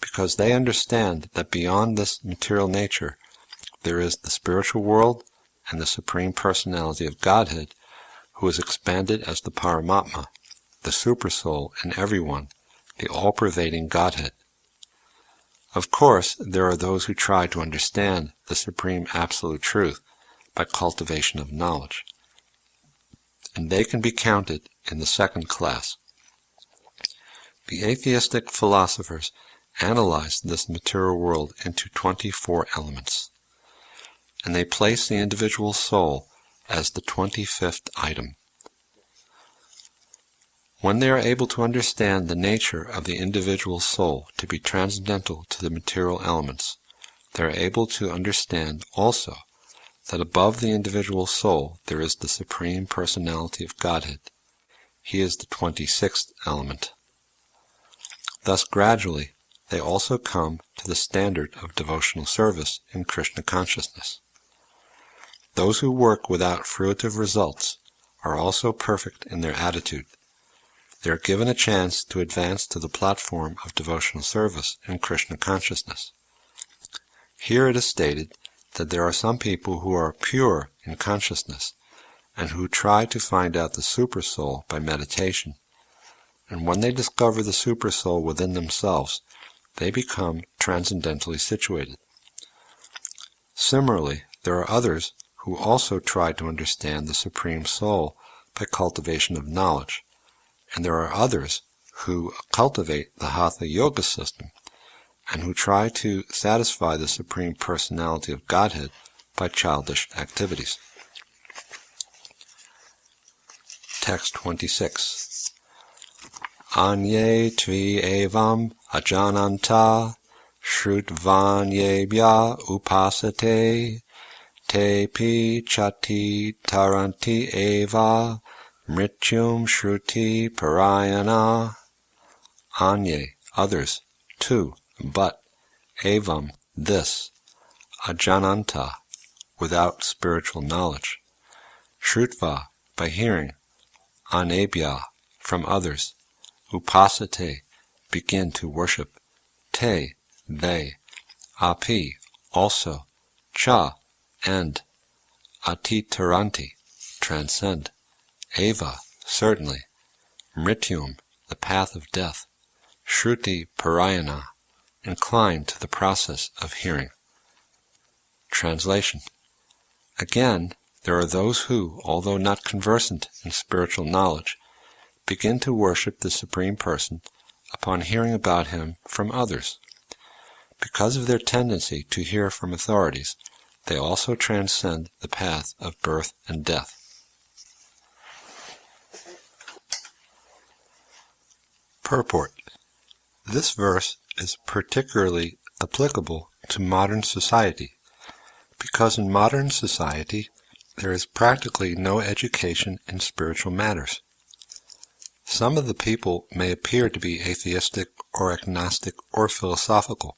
[SPEAKER 1] because they understand that beyond this material nature there is the spiritual world and the Supreme Personality of Godhead, who is expanded as the Paramatma, the Supersoul in everyone, the all-pervading Godhead. Of course, there are those who try to understand the Supreme Absolute Truth by cultivation of knowledge, and they can be counted in the second class. The atheistic philosophers analyzed this material world into 24 elements, and they place the individual soul as the 25th item. When they are able to understand the nature of the individual soul to be transcendental to the material elements, they are able to understand also that above the individual soul there is the Supreme Personality of Godhead. He is the 26th element. Thus gradually they also come to the standard of devotional service in Krishna consciousness. Those who work without fruitive results are also perfect in their attitude. They are given a chance to advance to the platform of devotional service in Krishna consciousness. Here it is stated that there are some people who are pure in consciousness and who try to find out the Supersoul by meditation, and when they discover the Supersoul within themselves, they become transcendentally situated. Similarly, there are others who also try to understand the Supreme Soul by cultivation of knowledge, and there are others who cultivate the Hatha Yoga system and who try to satisfy the Supreme Personality of Godhead by childish activities. Text 26. Anye tvi evam ajananta shrutvanyebhya upasate te pi chati taranti eva mrityum shruti parayana. Anye, others, too, but, evam, this, ajananta, without spiritual knowledge, shrutva, by hearing, anebhya, from others, upasate, begin to worship, te, they, api, also, cha, and, atitaranti, transcend, eva, certainly, mrityum, the path of death, shruti parayana, inclined to the process of hearing. Translation. Again, there are those who, although not conversant in spiritual knowledge, begin to worship the Supreme Person upon hearing about Him from others. Because of their tendency to hear from authorities, they also transcend the path of birth and death. Purport. This verse is particularly applicable to modern society, because in modern society there is practically no education in spiritual matters. Some of the people may appear to be atheistic or agnostic or philosophical,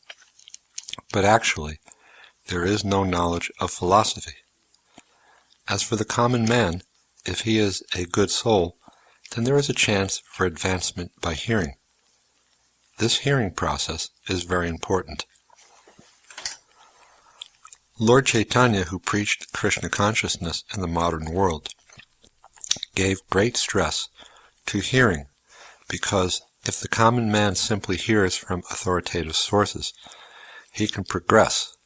[SPEAKER 1] but actually there is no knowledge of philosophy. As for the common man, if he is a good soul, then there is a chance for advancement by hearing. This hearing process is very important. Lord Chaitanya, who preached Krishna consciousness in the modern world, gave great stress to hearing, because if the common man simply hears from authoritative sources, he can progress,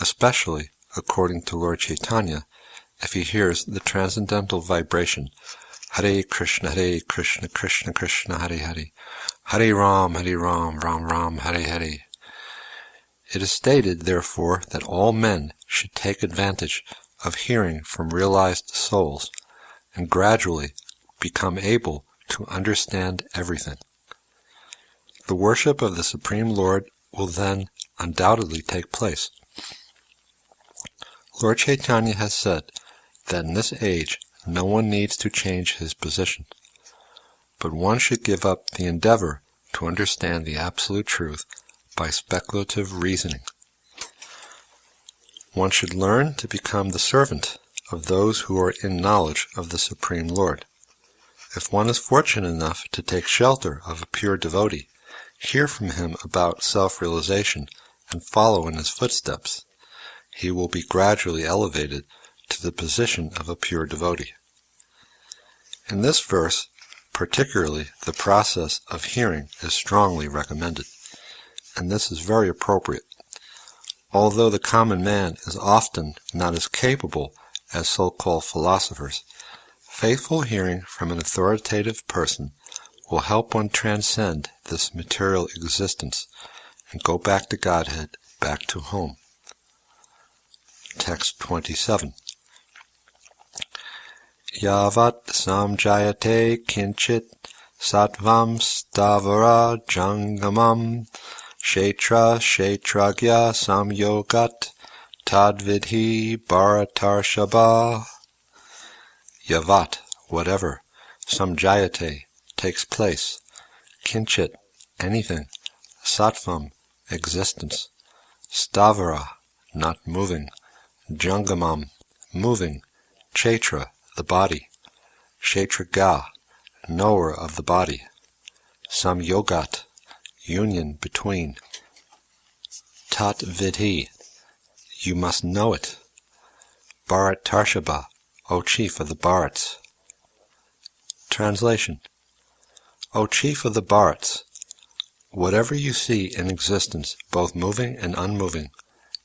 [SPEAKER 1] especially, according to Lord Chaitanya, if he hears the transcendental vibration Hare Krishna, Krishna Krishna, Hare Hare, Hare Ram, Ram Ram, Hare Hare. It is stated, therefore, that all men should take advantage of hearing from realized souls and gradually become able to understand everything. The worship of the Supreme Lord will then undoubtedly take place. Lord Chaitanya has said that in this age no one needs to change his position, but one should give up the endeavor to understand the absolute truth by speculative reasoning. One should learn to become the servant of those who are in knowledge of the Supreme Lord. If one is fortunate enough to take shelter of a pure devotee, hear from him about self-realization, and follow in his footsteps, he will be gradually elevated to the position of a pure devotee. In this verse, particularly, the process of hearing is strongly recommended, and this is very appropriate. Although the common man is often not as capable as so-called philosophers, faithful hearing from an authoritative person will help one transcend this material existence and go back to Godhead, back to home. Text 27. Yavat samjayate kinchit sattvam stavara jangamam kshetragya samyogat tadvidhi bharatarshaba. Yavat, whatever, samjayate, takes place, kinchit, anything, sattvam, existence, stavara, not moving, jangamam, moving, kshetra, the body, kshetragya, knower of the body, samyogat, union between, tat vidhi, you must know it, bharatarshaba, O chief of the Bharats. Translation. O chief of the Bharats, whatever you see in existence, both moving and unmoving,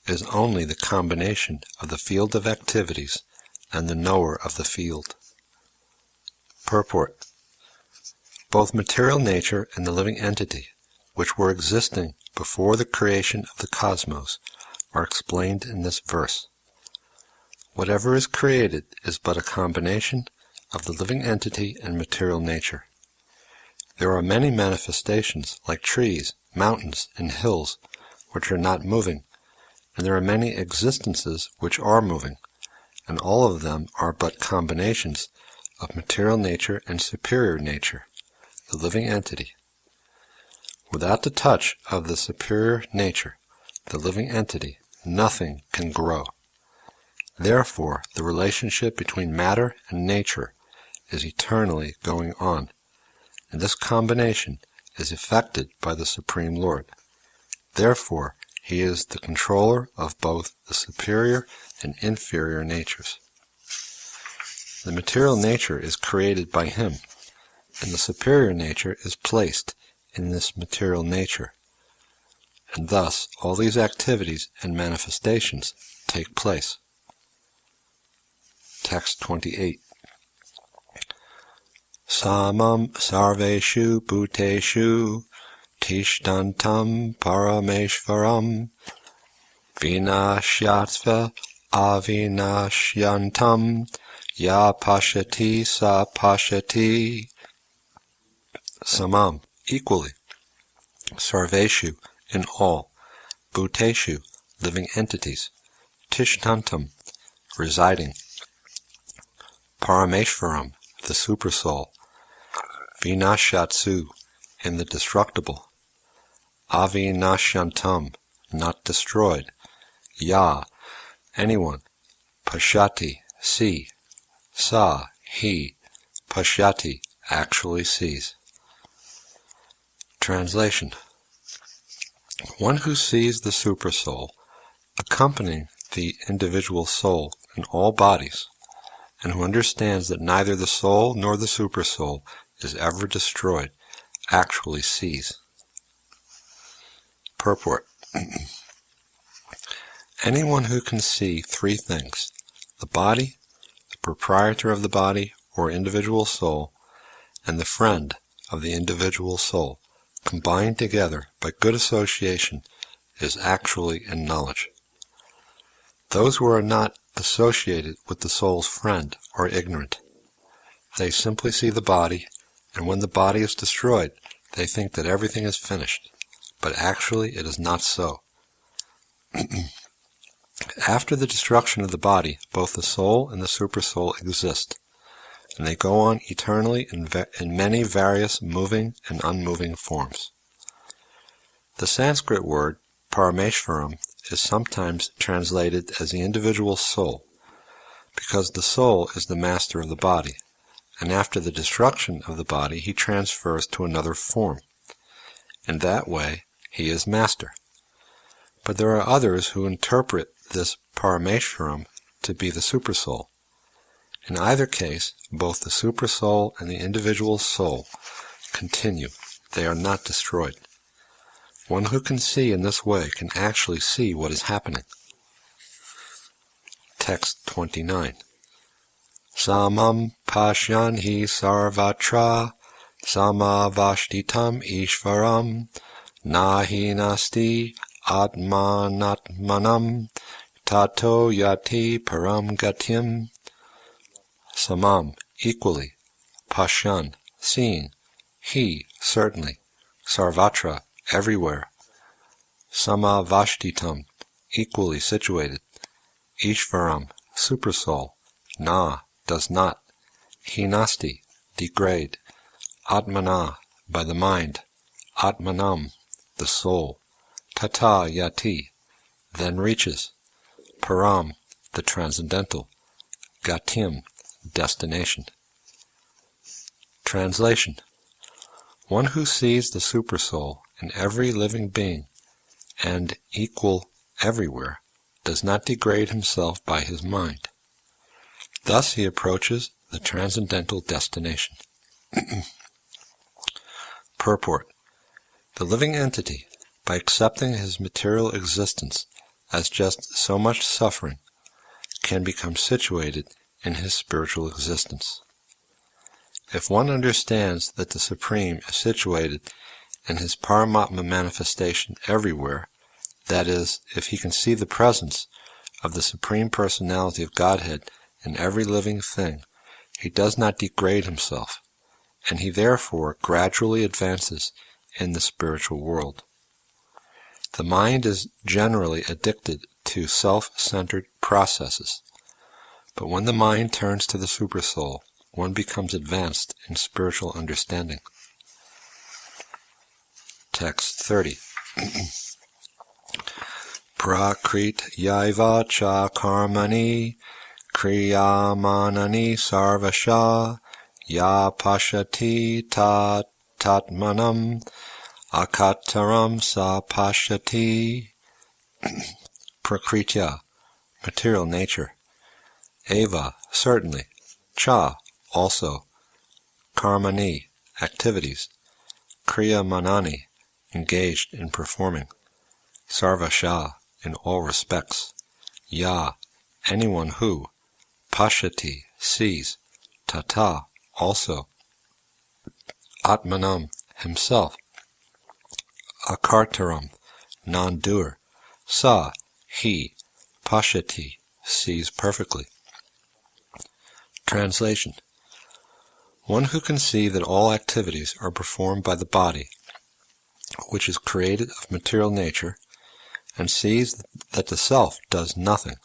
[SPEAKER 1] is only the combination of the field of activities and the knower of the field. Purport. Both material nature and the living entity, which were existing before the creation of the cosmos, are explained in this verse. Whatever is created is but a combination of the living entity and material nature. There are many manifestations, like trees, mountains, and hills, which are not moving, and there are many existences which are moving, and all of them are but combinations of material nature and superior nature, the living entity. Without the touch of the superior nature, the living entity, nothing can grow. Therefore, the relationship between matter and nature is eternally going on, and this combination is effected by the Supreme Lord. Therefore, he is the controller of both the superior and inferior natures. The material nature is created by him, and the superior nature is placed in this material nature, and thus all these activities and manifestations take place. Text 28. Samam sarveshu bhuteshu tishtantam parameshvaram vinashyatva avinashyantam ya pashati sa pashati. Samam, equally, sarveshu, in all, bhuteshu, living entities, tishtantam, residing, parameshvaram, the supersoul, vinashyatsu, in the destructible, avinashyantam, not destroyed, ya, anyone, pashati, see, sa, he, pashyati, actually sees. Translation. One who sees the supersoul accompanying the individual soul in all bodies, and who understands that neither the soul nor the supersoul is ever destroyed, actually sees. Purport. Anyone who can see three things, the body, the proprietor of the body, or individual soul, and the friend of the individual soul, combined together by good association, is actually in knowledge. Those who are not associated with the soul's friend are ignorant. They simply see the body, and when the body is destroyed, they think that everything is finished, but actually it is not so. After the destruction of the body, both the soul and the supersoul exist, and they go on eternally in many various moving and unmoving forms. The Sanskrit word Parameshvaram is sometimes translated as the individual soul, because the soul is the master of the body, and after the destruction of the body he transfers to another form. In that way, he is master. But there are others who interpret this Parameshvaram to be the supersoul. In either case, both the supersoul and the individual soul continue. They are not destroyed. One who can see in this way can actually see what is happening. Text 29. Samam pashyanhi sarvatra samavashtitam ishvaram nahi nasti atmanatmanam tato yati param gatim. Samam, equally, pashyan, seeing, he, certainly, sarvatra, everywhere, samavashtitam, equally situated, ishvaram, supersoul, na, does not, hinasti, degrade, atmana, by the mind, atmanam, the soul, tata yati, then reaches, param, the transcendental, gatim, destination. Translation. One who sees the supersoul in every living being and equal everywhere does not degrade himself by his mind. Thus he approaches the transcendental destination. Purport. The living entity, by accepting his material existence as just so much suffering, can become situated in his spiritual existence. If one understands that the Supreme is situated in his Paramatma manifestation everywhere, that is, if he can see the presence of the Supreme Personality of Godhead in every living thing, he does not degrade himself, and he therefore gradually advances in the spiritual world. The mind is generally addicted to self-centered processes, but when the mind turns to the Supersoul, one becomes advanced in spiritual understanding. Text 30. Prakrit yaiva cha karmani kriyamanani sarvasha ya pashati tatmanam akataram sa pashati. Prakritya, material nature. Eva, certainly. Cha, also. Karmani, activities. Kriya manani, engaged in performing. Sarvasha, in all respects. Ya, anyone who. Pashati, sees. Tata, also. Atmanam, himself. Akartaram, non-doer. Sa, he. Pashati, sees perfectly. Translation. One who can see that all activities are performed by the body, which is created of material nature, and sees that the self does nothing,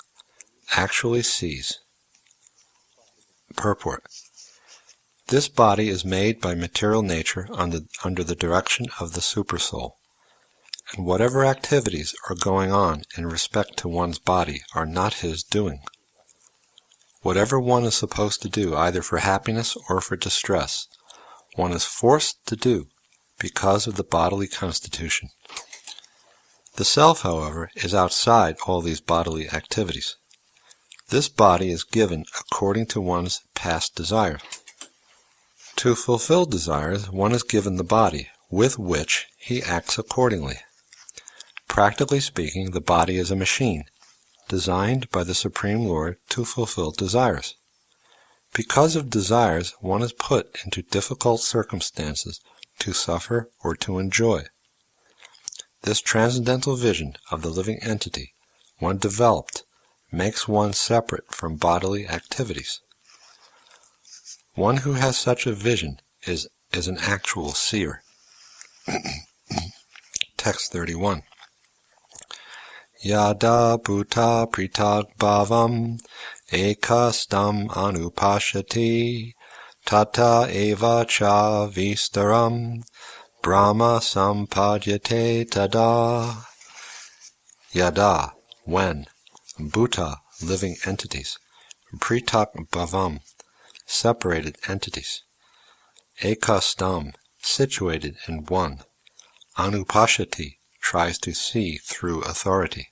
[SPEAKER 1] actually sees. Purport. This body is made by material nature under the direction of the Supersoul, and whatever activities are going on in respect to one's body are not his doing. Whatever one is supposed to do, either for happiness or for distress, one is forced to do because of the bodily constitution. The self, however, is outside all these bodily activities. This body is given according to one's past desire. To fulfill desires, one is given the body, with which he acts accordingly. Practically speaking, the body is a machine, designed by the Supreme Lord to fulfill desires. Because of desires, one is put into difficult circumstances to suffer or to enjoy. This transcendental vision of the living entity, when developed, makes one separate from bodily activities. One who has such a vision is an actual seer. Text 31. Yada bhuta pritag bhavam ekastam anupashati tata eva cha vistaram brahma sampadyate tada. Yada, when, bhuta, living entities, pritag bhavam, separated entities, ekastam, situated in one, anupashati, tries to see through authority,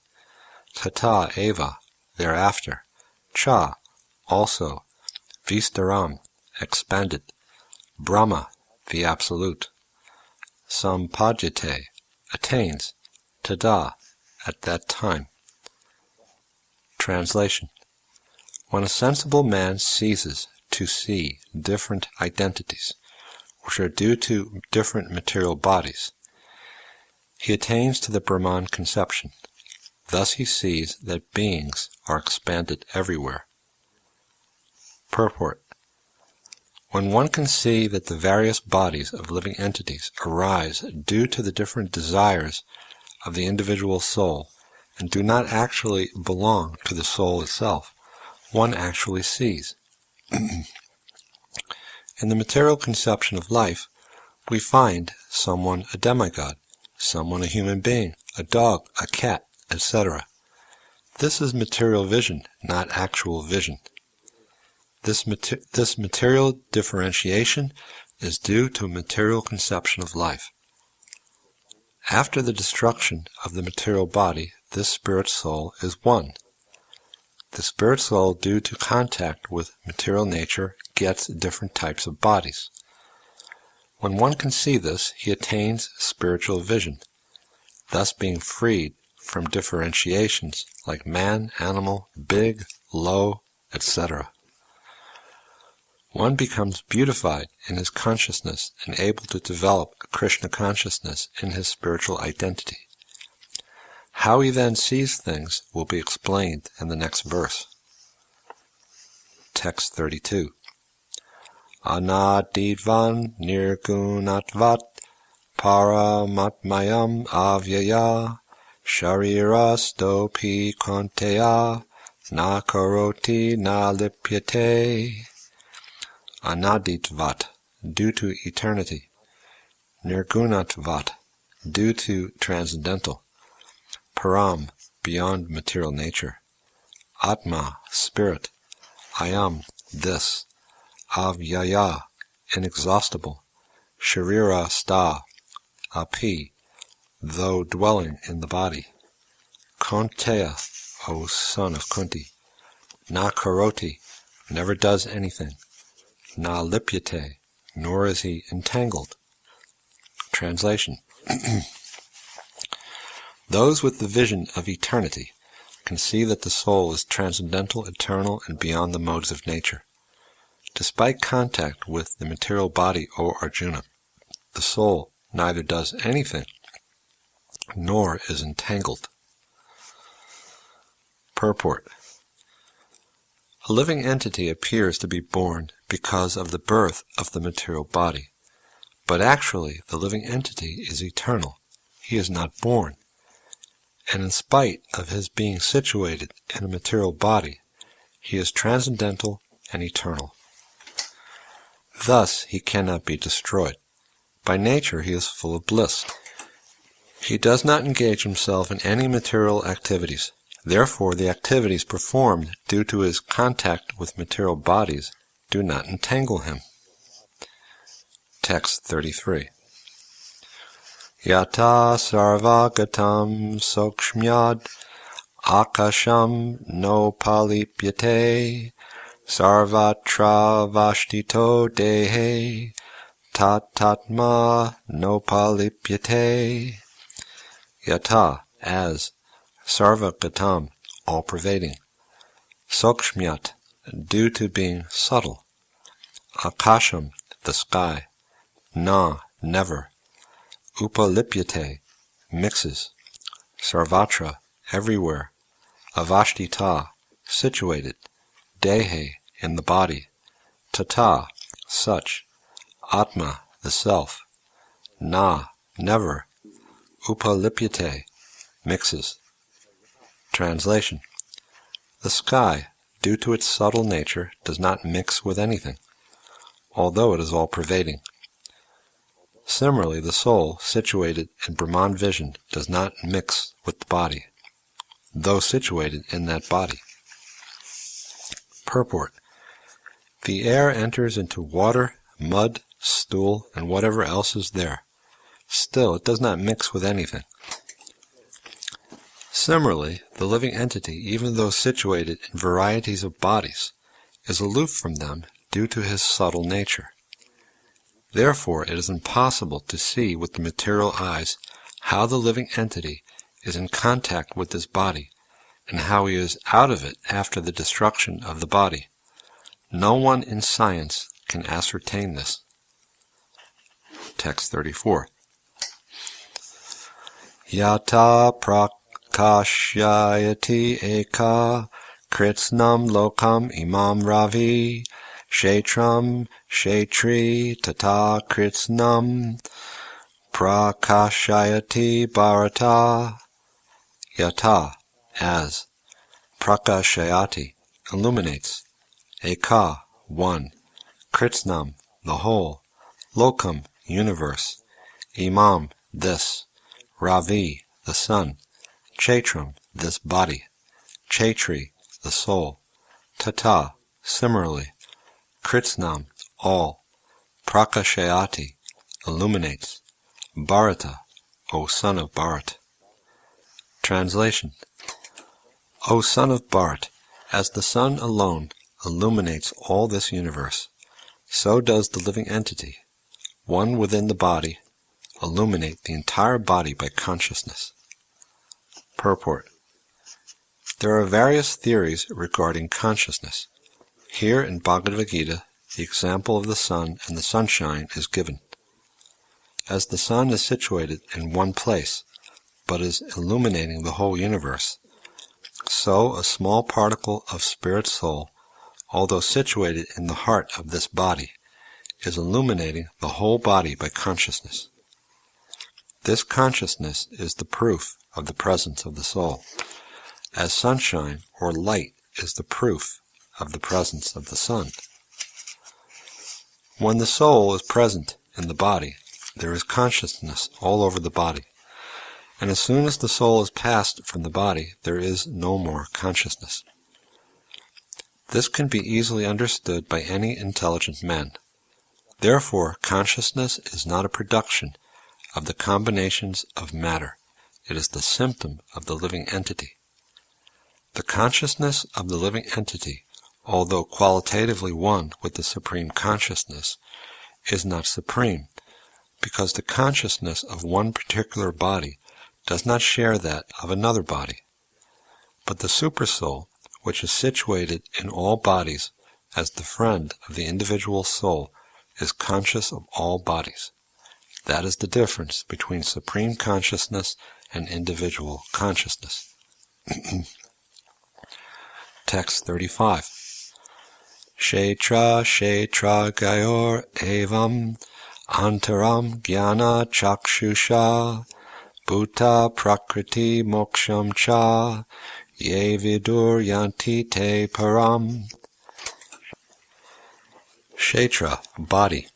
[SPEAKER 1] tata eva, thereafter, cha, also, vistaram, expanded, Brahma, the Absolute, sampadyate, attains, tada, at that time. Translation. When a sensible man ceases to see different identities, which are due to different material bodies, he attains to the Brahman conception. Thus he sees that beings are expanded everywhere. Purport. When one can see that the various bodies of living entities arise due to the different desires of the individual soul and do not actually belong to the soul itself, one actually sees. In the material conception of life, we find someone a demigod, someone a human being, a dog, a cat, etc. This is material vision, not actual vision. This material differentiation is due to a material conception of life. After the destruction of the material body, this spirit soul is one. The spirit soul, due to contact with material nature, gets different types of bodies. When one can see this, he attains spiritual vision, thus being freed from differentiations like man, animal, big, low, etc. One becomes beautified in his consciousness and able to develop Krishna consciousness in his spiritual identity. How he then sees things will be explained in the next verse. Text 32. Anadidvan nirgunatvat paramatmayam avyaya sharirastopi konteya na karoti na lipyate. Anaditvat, due to eternity. Nirgunatvat, due to transcendental. Param, beyond material nature. Atma, spirit. Ayam, this. Avyaya, inexhaustible. Sharira sta, api, though dwelling in the body. Konteya, O son of Kunti. Na karoti, never does anything. Na lipyate, nor is he entangled. Translation. Those with the vision of eternity can see that the soul is transcendental, eternal, and beyond the modes of nature. Despite contact with the material body, O Arjuna, the soul neither does anything nor is entangled. Purport. A living entity appears to be born because of the birth of the material body. But actually, the living entity is eternal. He is not born. And in spite of his being situated in a material body, he is transcendental and eternal. Thus, he cannot be destroyed. By nature, he is full of bliss. He does not engage himself in any material activities. Therefore, the activities performed due to his contact with material bodies do not entangle him. Text 33. Yata sarvagatam sokshmyad akasham no palipyate sarvatra vashtito dehe tatatma no palipyate. Yata, as, sarvagatam, all-pervading, sokshmyat, due to being subtle, Akasham, the sky. Na, never. Upalipyate, mixes. Sarvatra, everywhere. Avashtita, situated. Dehe, in the body. Tata, such. Atma, the self. Na, never. Upalipyate, mixes. Translation. The sky, due to its subtle nature, does not mix with anything, although it is all-pervading. Similarly, the soul, situated in Brahman vision, does not mix with the body, though situated in that body. Purport. The air enters into water, mud, stool, and whatever else is there. Still, it does not mix with anything. Similarly, the living entity, even though situated in varieties of bodies, is aloof from them due to his subtle nature. Therefore, it is impossible to see with the material eyes how the living entity is in contact with this body, and how he is out of it after the destruction of the body. No one in science can ascertain this. Text 34. Yata prakashyayati eka kritsnam lokam imam ravi kshetram kshetri tata kritsnam prakashayati bharata. Yata, as. Prakashayati, illuminates. Eka, one. Kritsnam, the whole. Lokam, universe. Imam, this. Ravi, the sun. Kshetram, this body. Kshetri, the soul. Tata, similarly. Kritsnam, all. Prakashayati, illuminates. Bharata, O son of Bharat. Translation. O son of Bharat, as the sun alone illuminates all this universe, so does the living entity, one within the body, illuminate the entire body by consciousness. Purport. There are various theories regarding consciousness. Here in Bhagavad Gita, the example of the sun and the sunshine is given. As the sun is situated in one place, but is illuminating the whole universe, so a small particle of spirit soul, although situated in the heart of this body, is illuminating the whole body by consciousness. This consciousness is the proof of the presence of the soul, as sunshine or light is the proof of the presence of the sun. When the soul is present in the body, there is consciousness all over the body, and as soon as the soul is passed from the body, there is no more consciousness. This can be easily understood by any intelligent man. Therefore, consciousness is not a production of the combinations of matter. It is the symptom of the living entity. The consciousness of the living entity, although qualitatively one with the Supreme Consciousness, is not supreme, because the consciousness of one particular body does not share that of another body. But the Supersoul, which is situated in all bodies as the friend of the individual soul, is conscious of all bodies. That is the difference between supreme consciousness and individual consciousness. Text 35. Kshetra kshetra gayor evam antaram jnana chakshusha bhuta prakriti moksham cha ye vidur yanti te param. Kshetra, body.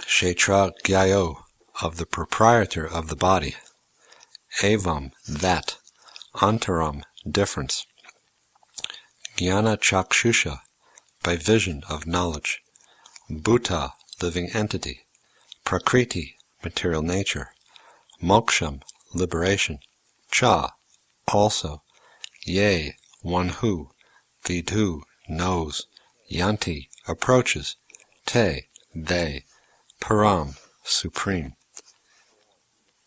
[SPEAKER 1] Kshetra gyayo, of the proprietor of the body. Evam, that. Antaram, difference. Jnana chakshusha, by vision of knowledge. Bhuta, living entity. Prakriti, material nature. Moksham, liberation. Cha, also. Ye, one who. Vidhu, knows. Yanti, approaches. Te, they. Param, supreme.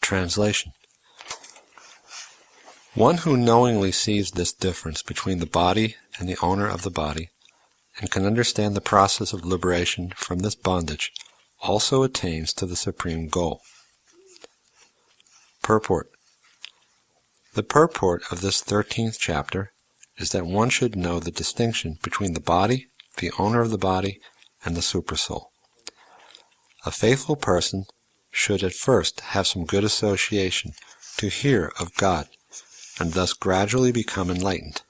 [SPEAKER 1] Translation. One who knowingly sees this difference between the body and the owner of the body and can understand the process of liberation from this bondage also attains to the supreme goal. Purport. The purport of this 13th chapter is that one should know the distinction between the body, the owner of the body, and the supersoul. A faithful person should at first have some good association to hear of God, and thus gradually become enlightened.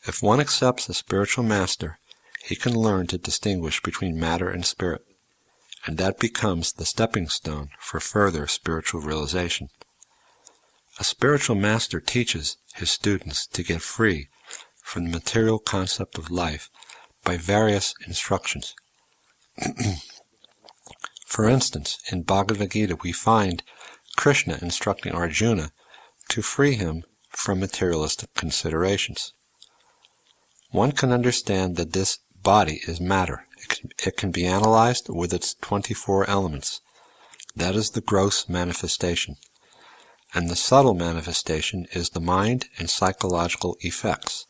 [SPEAKER 1] If one accepts a spiritual master, he can learn to distinguish between matter and spirit, and that becomes the stepping stone for further spiritual realization. A spiritual master teaches his students to get free from the material concept of life by various instructions. For instance, in Bhagavad Gita we find Krishna instructing Arjuna to free him from materialistic considerations. One can understand that this body is matter. It can be analyzed with its 24 elements. That is the gross manifestation. And the subtle manifestation is the mind and psychological effects.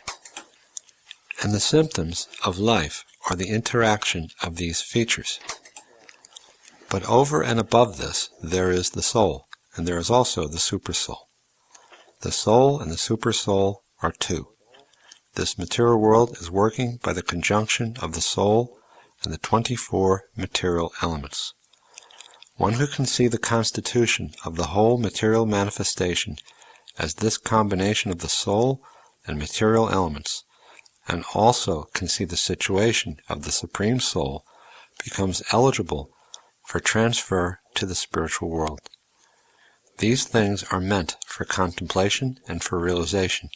[SPEAKER 1] And the symptoms of life are the interaction of these features. But over and above this, there is the soul, and there is also the supersoul. The soul and the supersoul are two. This material world is working by the conjunction of the soul and the 24 material elements. One who can see the constitution of the whole material manifestation as this combination of the soul and material elements, and also can see the situation of the Supreme Soul, becomes eligible for transfer to the spiritual world. These things are meant for contemplation and for realization,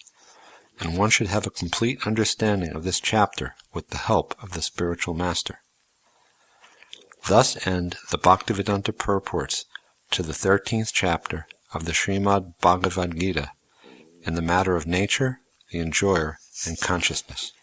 [SPEAKER 1] and one should have a complete understanding of this chapter with the help of the spiritual master. Thus end the Bhaktivedanta purports to the 13th chapter of the Srimad Bhagavad Gita in the matter of nature, the enjoyer, and consciousness.